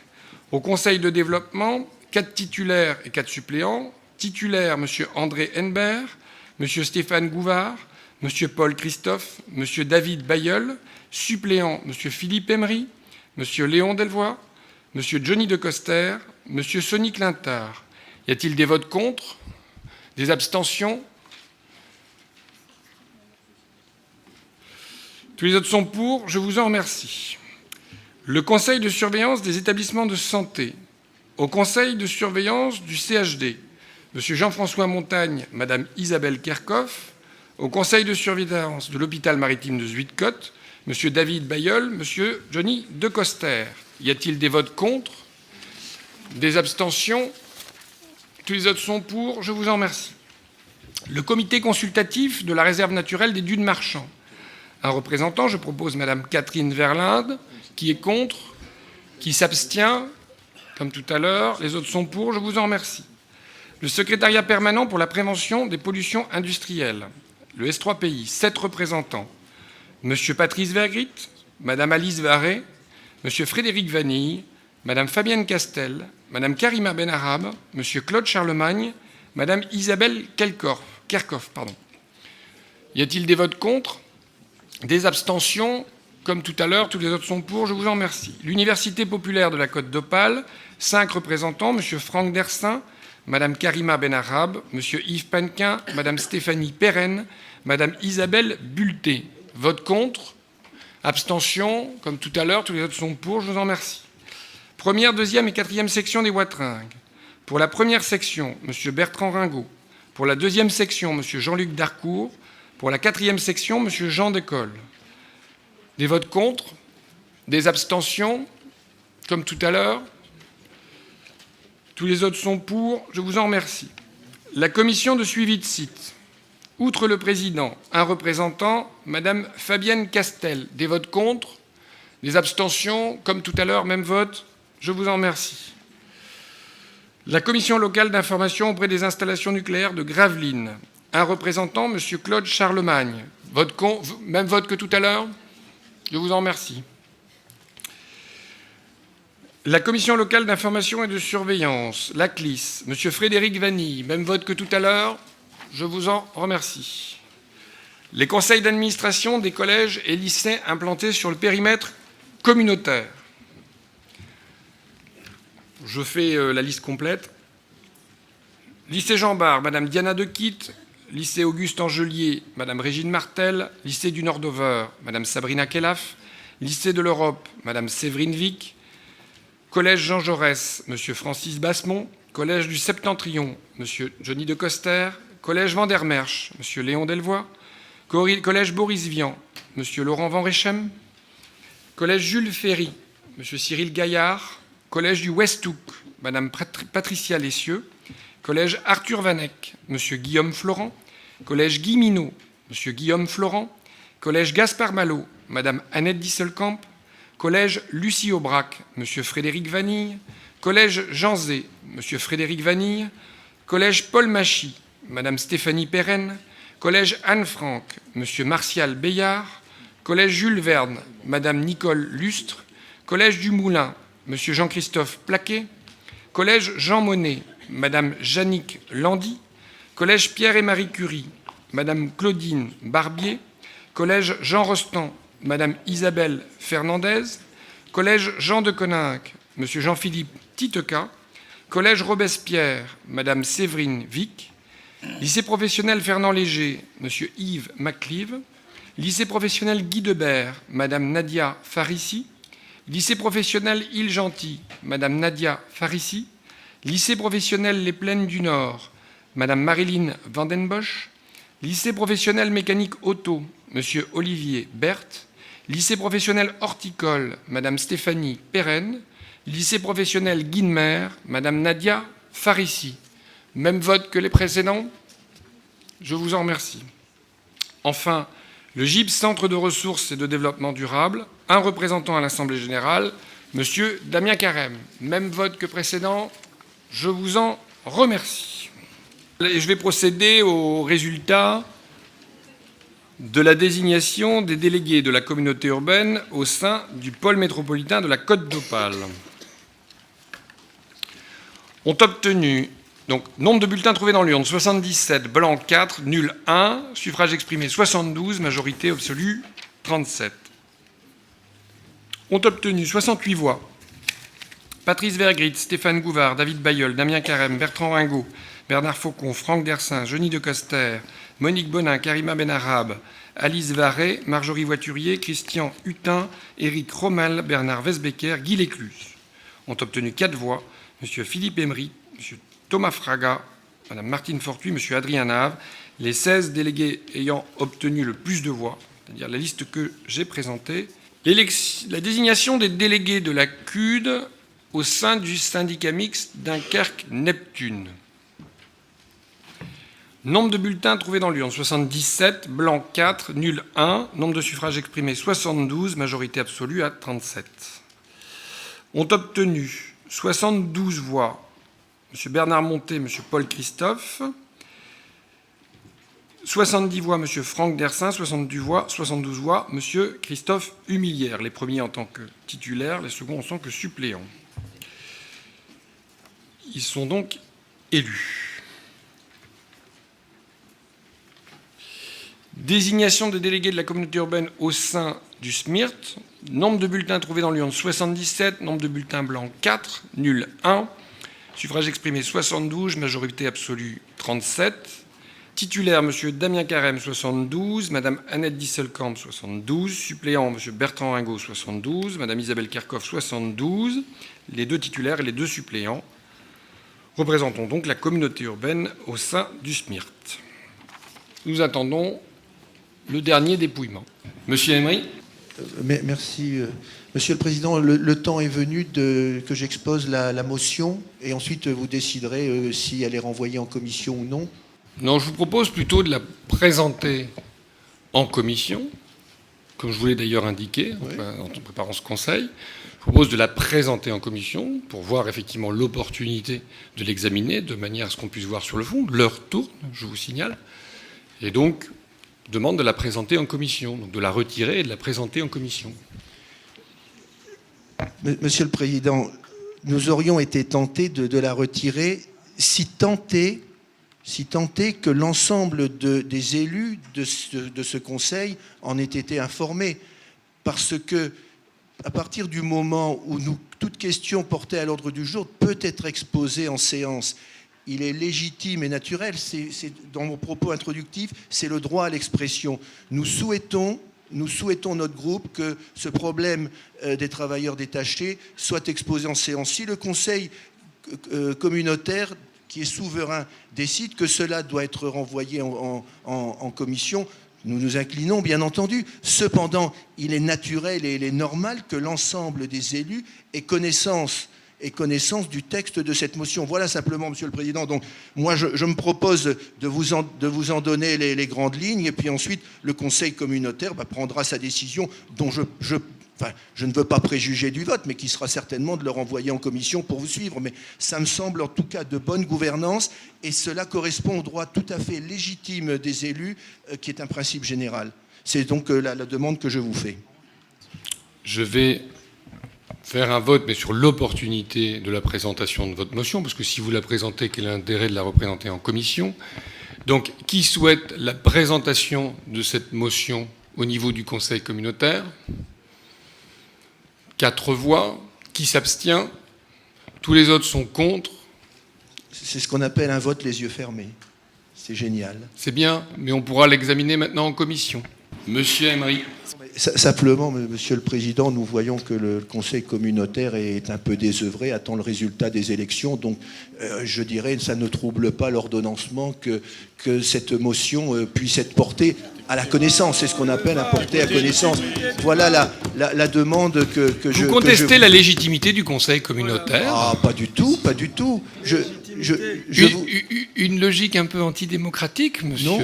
Au Conseil de développement, 4 titulaires et 4 suppléants. Titulaire, M. André Henbert, M. Stéphane Gouvard, M. Paul Christophe, M. David Bayeul. Suppléant, M. Philippe Emery, M. Léon Delvoye, M. Johnny de Coster, M. Sonny Clintard. Y a-t-il des votes contre? Des abstentions? Tous les autres sont pour. Je vous en remercie. Le Conseil de surveillance des établissements de santé. Au Conseil de surveillance du CHD, M. Jean-François Montagne, Mme Isabelle Kerkhoff. Au Conseil de surveillance de l'hôpital maritime de Zuidcote, M. David Bayeul, M. Johnny de Coster. Y a-t-il des votes contre? Des abstentions? Tous les autres sont pour. Je vous en remercie. Le comité consultatif de la réserve naturelle des Dunes Marchands. Un représentant, je propose Mme Catherine Verlinde, qui est contre, qui s'abstient, comme tout à l'heure. Les autres sont pour. Je vous en remercie. Le secrétariat permanent pour la prévention des pollutions industrielles. Le S3PI, 7 représentants. M. Patrice Vergrit, Mme Alice Varé, M. Frédéric Vanille, Mme Fabienne Castel, Mme Karima Benarab, M. Claude Charlemagne, Mme Isabelle Kerkhoff. Y a-t-il des votes contre? Des abstentions? Comme tout à l'heure, tous les autres sont pour. Je vous en remercie. L'Université populaire de la Côte d'Opale, 5 représentants, M. Franck Dersin, Mme Karima Benarab, M. Yves Panquin, Mme Stéphanie Perren, Mme Isabelle Bulté. Vote contre? Abstention? Comme tout à l'heure, tous les autres sont pour. Je vous en remercie. Première, deuxième et quatrième section des Watringues. Pour la première section, M. Bertrand Ringot. Pour la deuxième section, M. Jean-Luc Darcourt. Pour la quatrième section, M. Jean Decolle. Des votes contre? Des abstentions? Comme tout à l'heure? Tous les autres sont pour. Je vous en remercie. La commission de suivi de site. Outre le président, un représentant, Mme Fabienne Castel. Des votes contre? Des abstentions? Comme tout à l'heure, même vote? Je vous en remercie. La commission locale d'information auprès des installations nucléaires de Gravelines. Un représentant, M. Claude Charlemagne. Vote contre? Même vote que tout à l'heure? Je vous en remercie. La commission locale d'information et de surveillance, la CLIS, M. Frédéric Vanille. Même vote que tout à l'heure? Je vous en remercie. Les conseils d'administration des collèges et lycées implantés sur le périmètre communautaire. Je fais la liste complète. Lycée Jean Bart, Mme Diana Dequitte. Lycée Auguste Angelier, Mme Régine Martel. Lycée du Nord-Dover, Mme Sabrina Kellaf. Lycée de l'Europe, Mme Séverine Vic. Collège Jean Jaurès, M. Francis Bassemont. Collège du Septentrion, M. Johnny de Coster. Collège Vandermerch, M. Léon Delvoye. Collège Boris Vian, M. Laurent Van Rechem. Collège Jules Ferry, M. Cyril Gaillard. Collège du Westhoek, Mme Patricia Lessieux. Collège Arthur Vanek, M. Guillaume Florent. Collège Guy Minot, M. Guillaume Florent. Collège Gaspard Malo, Mme Annette Disselkamp. Collège Lucie Aubrac, M. Frédéric Vanille. Collège Jean Zé, M. Frédéric Vanille. Collège Paul Machy, Mme Stéphanie Perren. Collège Anne Frank, M. Martial Beillard. Collège Jules Verne, Mme Nicole Lustre. Collège du Moulin, M. Jean-Christophe Plaquet. Collège Jean Monnet, Mme Jannick Landy. Collège Pierre et Marie Curie, Mme Claudine Barbier. Collège Jean Rostand, Mme Isabelle Fernandez. Collège Jean de Coninck, M. Jean-Philippe Titeca. Collège Robespierre, Mme Séverine Vic. Lycée professionnel Fernand Léger, M. Yves Maclive. Lycée professionnel Guy Debert, Mme Nadia Farissi. Lycée professionnel Île-Gentil, Mme Nadia Farissi. Lycée professionnel Les Plaines du Nord, Mme Marilyn Vandenbosch. Lycée professionnel mécanique auto, M. Olivier Berthe. Lycée professionnel horticole, Mme Stéphanie Perren. Lycée professionnel Guinemer, Mme Nadia Farissi. Même vote que les précédents. Je vous en remercie. Enfin, le GIBS, Centre de ressources et de développement durable, un représentant à l'Assemblée générale, M. Damien Carême. Même vote que précédent. Je vous en remercie. Et je vais procéder aux résultats de la désignation des délégués de la communauté urbaine au sein du pôle métropolitain de la Côte d'Opale. Ont obtenu, donc, nombre de bulletins trouvés dans l'urne, 77, blanc 4, nul 1, suffrage exprimé 72, majorité absolue 37. Ont obtenu 68 voix. Patrice Vergrit, Stéphane Gouvard, David Bayeul, Damien Carême, Bertrand Ringot, Bernard Faucon, Franck Dersin, Jeannie de Coster, Monique Bonin, Karima Benarab, Alice Varret, Marjorie Voiturier, Christian Hutin, Éric Rommel, Bernard Wesbecker, Guy Lécluse. Ont obtenu 4 voix, M. Philippe Emery, M. Thomas Fraga, Mme Martine Fortuit, M. Adrien Nave, les 16 délégués ayant obtenu le plus de voix, c'est-à-dire la liste que j'ai présentée. La désignation des délégués de la CUD au sein du syndicat mixte Dunkerque-Neptune. Nombre de bulletins trouvés dans l'urne, 77, blanc 4, nul 1. Nombre de suffrages exprimés, 72, majorité absolue à 37. Ont obtenu 72 voix M. Bernard Monté, M. Paul Christophe, 70 voix M. Franck Dersin, 72 voix M. Christophe Humilière, les premiers en tant que titulaires, les seconds en tant que suppléants. Ils sont donc élus. Désignation des délégués de la communauté urbaine au sein du SMIRT. Nombre de bulletins trouvés dans l'urne 77, nombre de bulletins blancs 4, nul 1. Suffrage exprimé 72, majorité absolue 37. Titulaire M. Damien Carême 72, Mme Annette Disselkamp 72, suppléant M. Bertrand Ringot 72, Mme Isabelle Kerkhoff 72, les 2 titulaires et les 2 suppléants. Représentons donc la communauté urbaine au sein du SMIRT. Nous attendons le dernier dépouillement. Monsieur Emery. Merci. Monsieur le Président, le temps est venu que j'expose la motion et ensuite vous déciderez si elle est renvoyée en commission ou non. Non, je vous propose plutôt de la présenter en commission, comme je vous l'ai d'ailleurs indiqué en préparant ce conseil. Je propose de la présenter en commission pour voir effectivement l'opportunité de l'examiner de manière à ce qu'on puisse voir sur le fond. L'heure tourne, je vous signale. Et donc, demande de la présenter en commission, donc de la retirer et de la présenter en commission. Monsieur le Président, nous aurions été tentés de la retirer si tenté que l'ensemble des élus de ce Conseil en aient été informés. Parce que, à partir du moment où toute question portée à l'ordre du jour peut être exposée en séance, il est légitime et naturel, c'est dans mon propos introductif, c'est le droit à l'expression. Nous souhaitons, notre groupe, que ce problème des travailleurs détachés soit exposé en séance. Si le Conseil communautaire, qui est souverain, décide que cela doit être renvoyé en commission, nous nous inclinons, bien entendu. Cependant, il est naturel et il est normal que l'ensemble des élus aient connaissance du texte de cette motion. Voilà simplement, Monsieur le Président. Donc, moi, je me propose de vous en donner les grandes lignes, et puis ensuite, le Conseil communautaire prendra sa décision, dont je ne veux pas préjuger du vote, mais qui sera certainement de le renvoyer en commission pour vous suivre. Mais ça me semble en tout cas de bonne gouvernance, et cela correspond au droit tout à fait légitime des élus, qui est un principe général. C'est donc la demande que je vous fais. Je vais faire un vote, mais sur l'opportunité de la présentation de votre motion, parce que si vous la présentez, quel est l'intérêt de la représenter en commission? Donc, qui souhaite la présentation de cette motion au niveau du Conseil communautaire? 4 voix. Qui s'abstient? Tous les autres sont contre. C'est ce qu'on appelle un vote les yeux fermés. C'est génial. C'est bien, mais on pourra l'examiner maintenant en commission. Monsieur Emery. Simplement, Monsieur le Président, nous voyons que le Conseil communautaire est un peu désœuvré, attend le résultat des élections. Donc, je dirais, ça ne trouble pas l'ordonnancement que cette motion puisse être portée à la connaissance. C'est ce qu'on appelle un porté à connaissance. Voilà la demande que je... Vous contestez la légitimité du Conseil communautaire? Ah, pas du tout, pas du tout. Une logique un peu antidémocratique, monsieur. Non.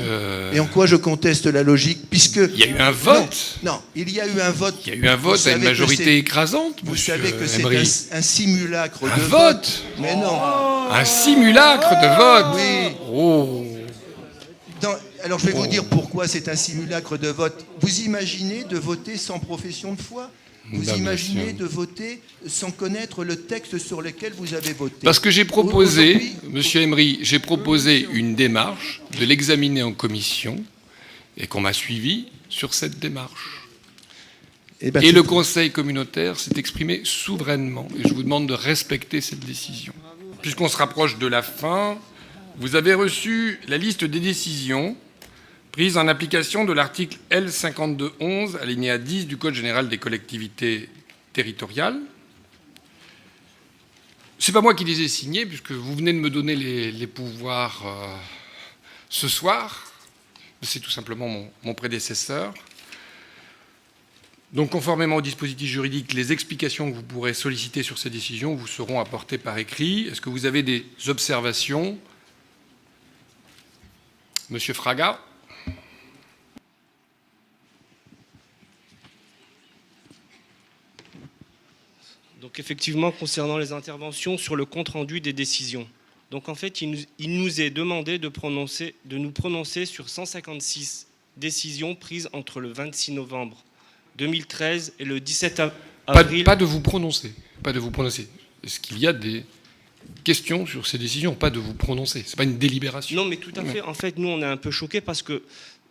Et en quoi je conteste la logique? Puisque... Il y a eu un vote. Non, il y a eu un vote. Il y a eu un vote à une majorité écrasante, monsieur Vous savez que Emery. c'est un simulacre de vote. Mais non. Un simulacre de vote. Oui. Oh. Alors je vais vous dire pourquoi c'est un simulacre de vote. Vous imaginez de voter sans profession de foi ? Vous imaginez de voter sans connaître le texte sur lequel vous avez voté? Parce que j'ai proposé, Monsieur Emery, j'ai proposé une démarche, de l'examiner en commission, et qu'on m'a suivi sur cette démarche. Et le Conseil communautaire s'est exprimé souverainement. Et je vous demande de respecter cette décision. Puisqu'on se rapproche de la fin, vous avez reçu la liste des décisions prises en application de l'article L5211, alinéa 10 du Code général des collectivités territoriales. Ce n'est pas moi qui les ai signés, puisque vous venez de me donner les pouvoirs ce soir. C'est tout simplement mon prédécesseur. Donc, conformément au dispositif juridique, les explications que vous pourrez solliciter sur ces décisions vous seront apportées par écrit. Est-ce que vous avez des observations? Monsieur Fraga. Donc effectivement, concernant les interventions sur le compte-rendu des décisions. Donc en fait, il nous est demandé de nous prononcer sur 156 décisions prises entre le 26 novembre 2013 et le 17 avril... Pas de vous prononcer. Pas de vous prononcer. Est-ce qu'il y a des questions sur ces décisions? Pas de vous prononcer. Ce n'est pas une délibération. Non, mais tout à fait. En fait, nous, on est un peu choqués parce que,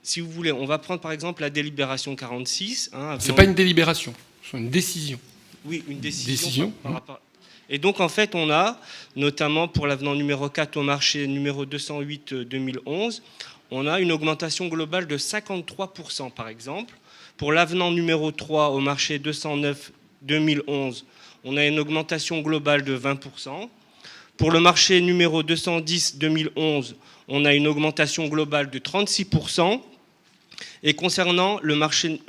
si vous voulez, on va prendre par exemple la délibération 46. Ce n'est pas une délibération, c'est une décision. Oui, une décision. Par rapport... Et donc, en fait, on a, notamment pour l'avenant numéro 4 au marché numéro 208-2011, on a une augmentation globale de 53%, par exemple. Pour l'avenant numéro 3 au marché 209-2011, on a une augmentation globale de 20%. Pour le marché numéro 210-2011, on a une augmentation globale de 36%. Et concernant le marché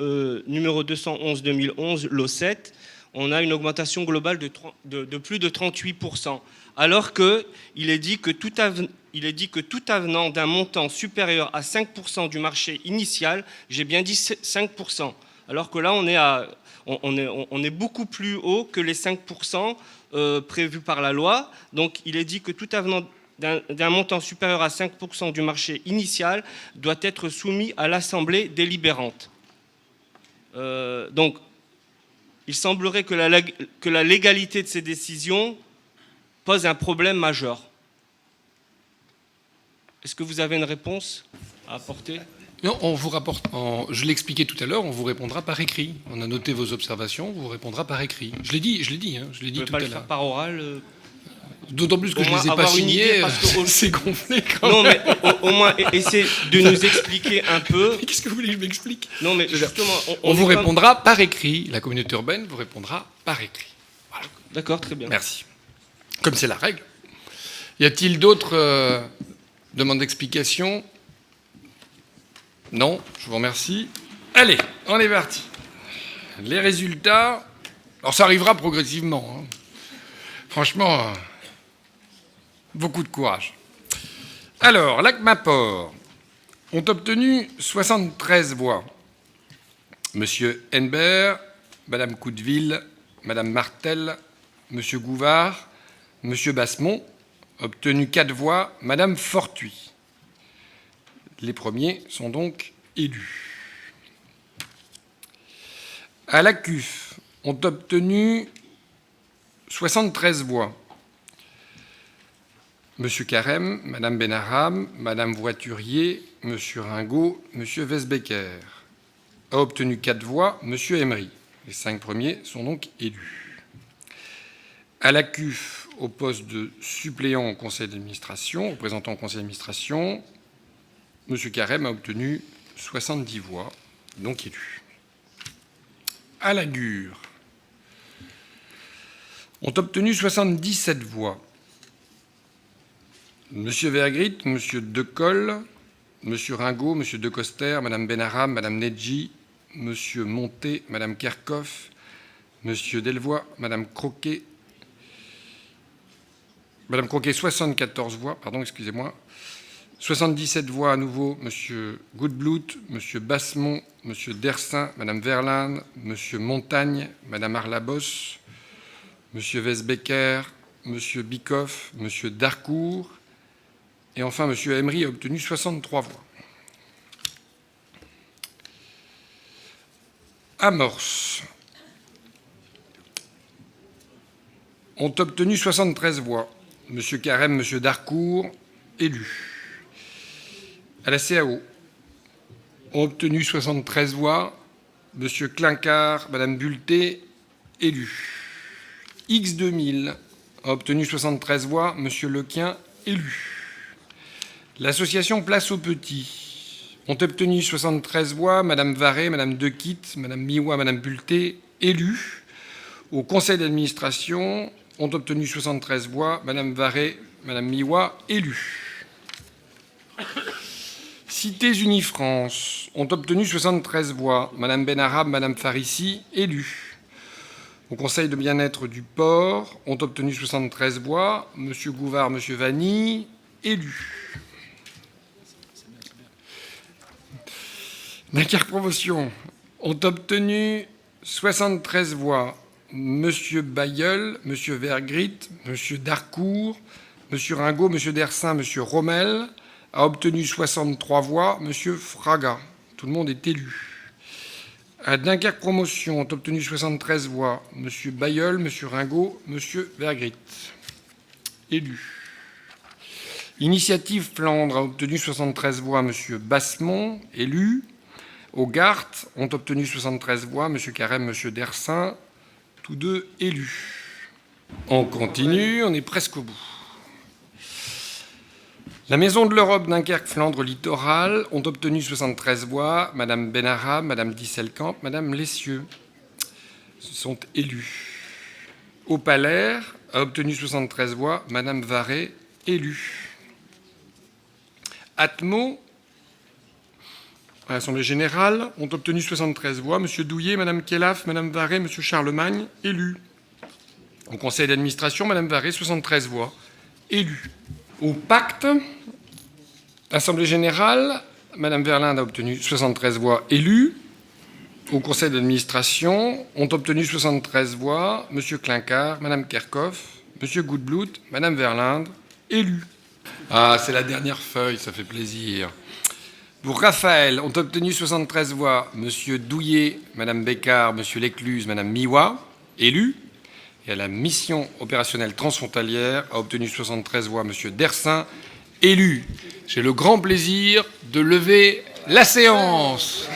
numéro 211-2011, l'O7, on a une augmentation globale de plus de 38%. Alors qu'il est dit que tout avenant d'un montant supérieur à 5% du marché initial, j'ai bien dit 5%, alors que là on est beaucoup plus haut que les 5% prévus par la loi. Donc il est dit que tout avenant d'un montant supérieur à 5% du marché initial doit être soumis à l'Assemblée délibérante. Donc il semblerait que la légalité de ces décisions pose un problème majeur. Est-ce que vous avez une réponse à apporter? Non, on vous rapporte. Je l'ai expliqué tout à l'heure, on vous répondra par écrit. On a noté vos observations, on vous répondra par écrit. Je l'ai dit, Vous tout pas à le l'heure. faire par oral D'autant plus que je ne les ai pas signés, c'est gonflé quand non, même. mais au moins, essayez de nous expliquer un peu. Qu'est-ce que vous voulez que je m'explique? Non, mais justement... On vous répondra par écrit. La communauté urbaine vous répondra par écrit. Voilà. D'accord, très bien. Merci. Comme c'est la règle. Y a-t-il d'autres demandes d'explication? Non, je vous remercie. Allez, on est parti. Les résultats... Alors ça arrivera progressivement. Hein. Franchement... beaucoup de courage. Alors, l'ACMAPOR ont obtenu 73 voix. Monsieur Henbert, Madame Couteville, Madame Martel, Monsieur Gouvard, Monsieur Bassemont, obtenu 4 voix, Madame Fortuit. Les premiers sont donc élus. À la CUF, ont obtenu 73 voix. Monsieur Carême, Madame Benarham, Madame Voiturier, Monsieur Ringot, Monsieur Wesbecker. A obtenu 4 voix, Monsieur Emery. Les 5 premiers sont donc élus. À la CUF, au poste de suppléant au conseil d'administration, représentant au conseil d'administration, Monsieur Carême a obtenu 70 voix, donc élu. À la GUR, ont obtenu 77 voix. Monsieur Vergrit, Monsieur Decolle, Monsieur Ringot, Monsieur Decoster, Madame Benarham, Madame Nedji, Monsieur Monté, Madame Kerkhoff, Monsieur Delvoye, Madame Croquet, 74 voix, pardon, excusez-moi, 77 voix à nouveau, Monsieur Goodbloot, Monsieur Bassemont, Monsieur Dersin, Madame Verlinde, Monsieur Montagne, Madame Arlabos, Monsieur Wesbecker, Monsieur Bikoff, Monsieur Darcourt, et enfin, M. Emery a obtenu 63 voix. amorce. Ont obtenu 73 voix. Monsieur Carême, Monsieur Darcourt, élus. À la CAO, ont obtenu 73 voix. Monsieur Clincard, Madame Bulté, élus. X2000 a obtenu 73 voix. Monsieur Lequien, élu. L'association Place aux Petits ont obtenu 73 voix. Madame Varé, Madame Dequitte, Madame Miwa, Madame Bulté, élus. Au conseil d'administration, ont obtenu 73 voix. Madame Varé, Madame Miwa, élus. Cités Unifrance ont obtenu 73 voix. Madame Benarab, Madame Farissi, élus. Au conseil de bien-être du port, ont obtenu 73 voix. Monsieur Gouvard, Monsieur Vanny, élus. Dunkerque-Promotion ont obtenu 73 voix. Monsieur Bayeul, Monsieur Vergrit, Monsieur Darcourt, Monsieur Ringot, Monsieur Dersin, Monsieur Rommel a obtenu 63 voix. Monsieur Fraga, tout le monde est élu. À Dunkerque Promotion ont obtenu 73 voix. Monsieur Bayeul, Monsieur Ringot, Monsieur Vergrit, élu. Initiative Flandre a obtenu 73 voix. Monsieur Bassemont, élu. Au Gard ont obtenu 73 voix. Monsieur Carême, Monsieur Dersin, tous deux élus. On continue, on est presque au bout. La Maison de l'Europe Dunkerque-Flandre Littoral ont obtenu 73 voix. Madame Benarab, Madame Disselkamp, Madame Lessieux sont élus. Au Palais a obtenu 73 voix. Madame Varé, élue. Atmo, à l'Assemblée générale, ont obtenu 73 voix. Monsieur Douillet, Madame Kellaf, Madame Varé, Monsieur Charlemagne, élus. Au conseil d'administration, Madame Varé, 73 voix, élus. Au pacte, Assemblée générale, Madame Verlinde a obtenu 73 voix, élus. Au conseil d'administration, ont obtenu 73 voix. Monsieur Clincard, Madame Kerkhoff, Monsieur Goudblout, Madame Verlinde, élus. Ah, c'est la dernière feuille, ça fait plaisir. Pour Raphaël, ont obtenu 73 voix. Monsieur Douillet, Madame Bécard, Monsieur Lécluse, Madame Miwa, élus. Et à la mission opérationnelle transfrontalière a obtenu 73 voix. Monsieur Dersin, élu. J'ai le grand plaisir de lever la séance.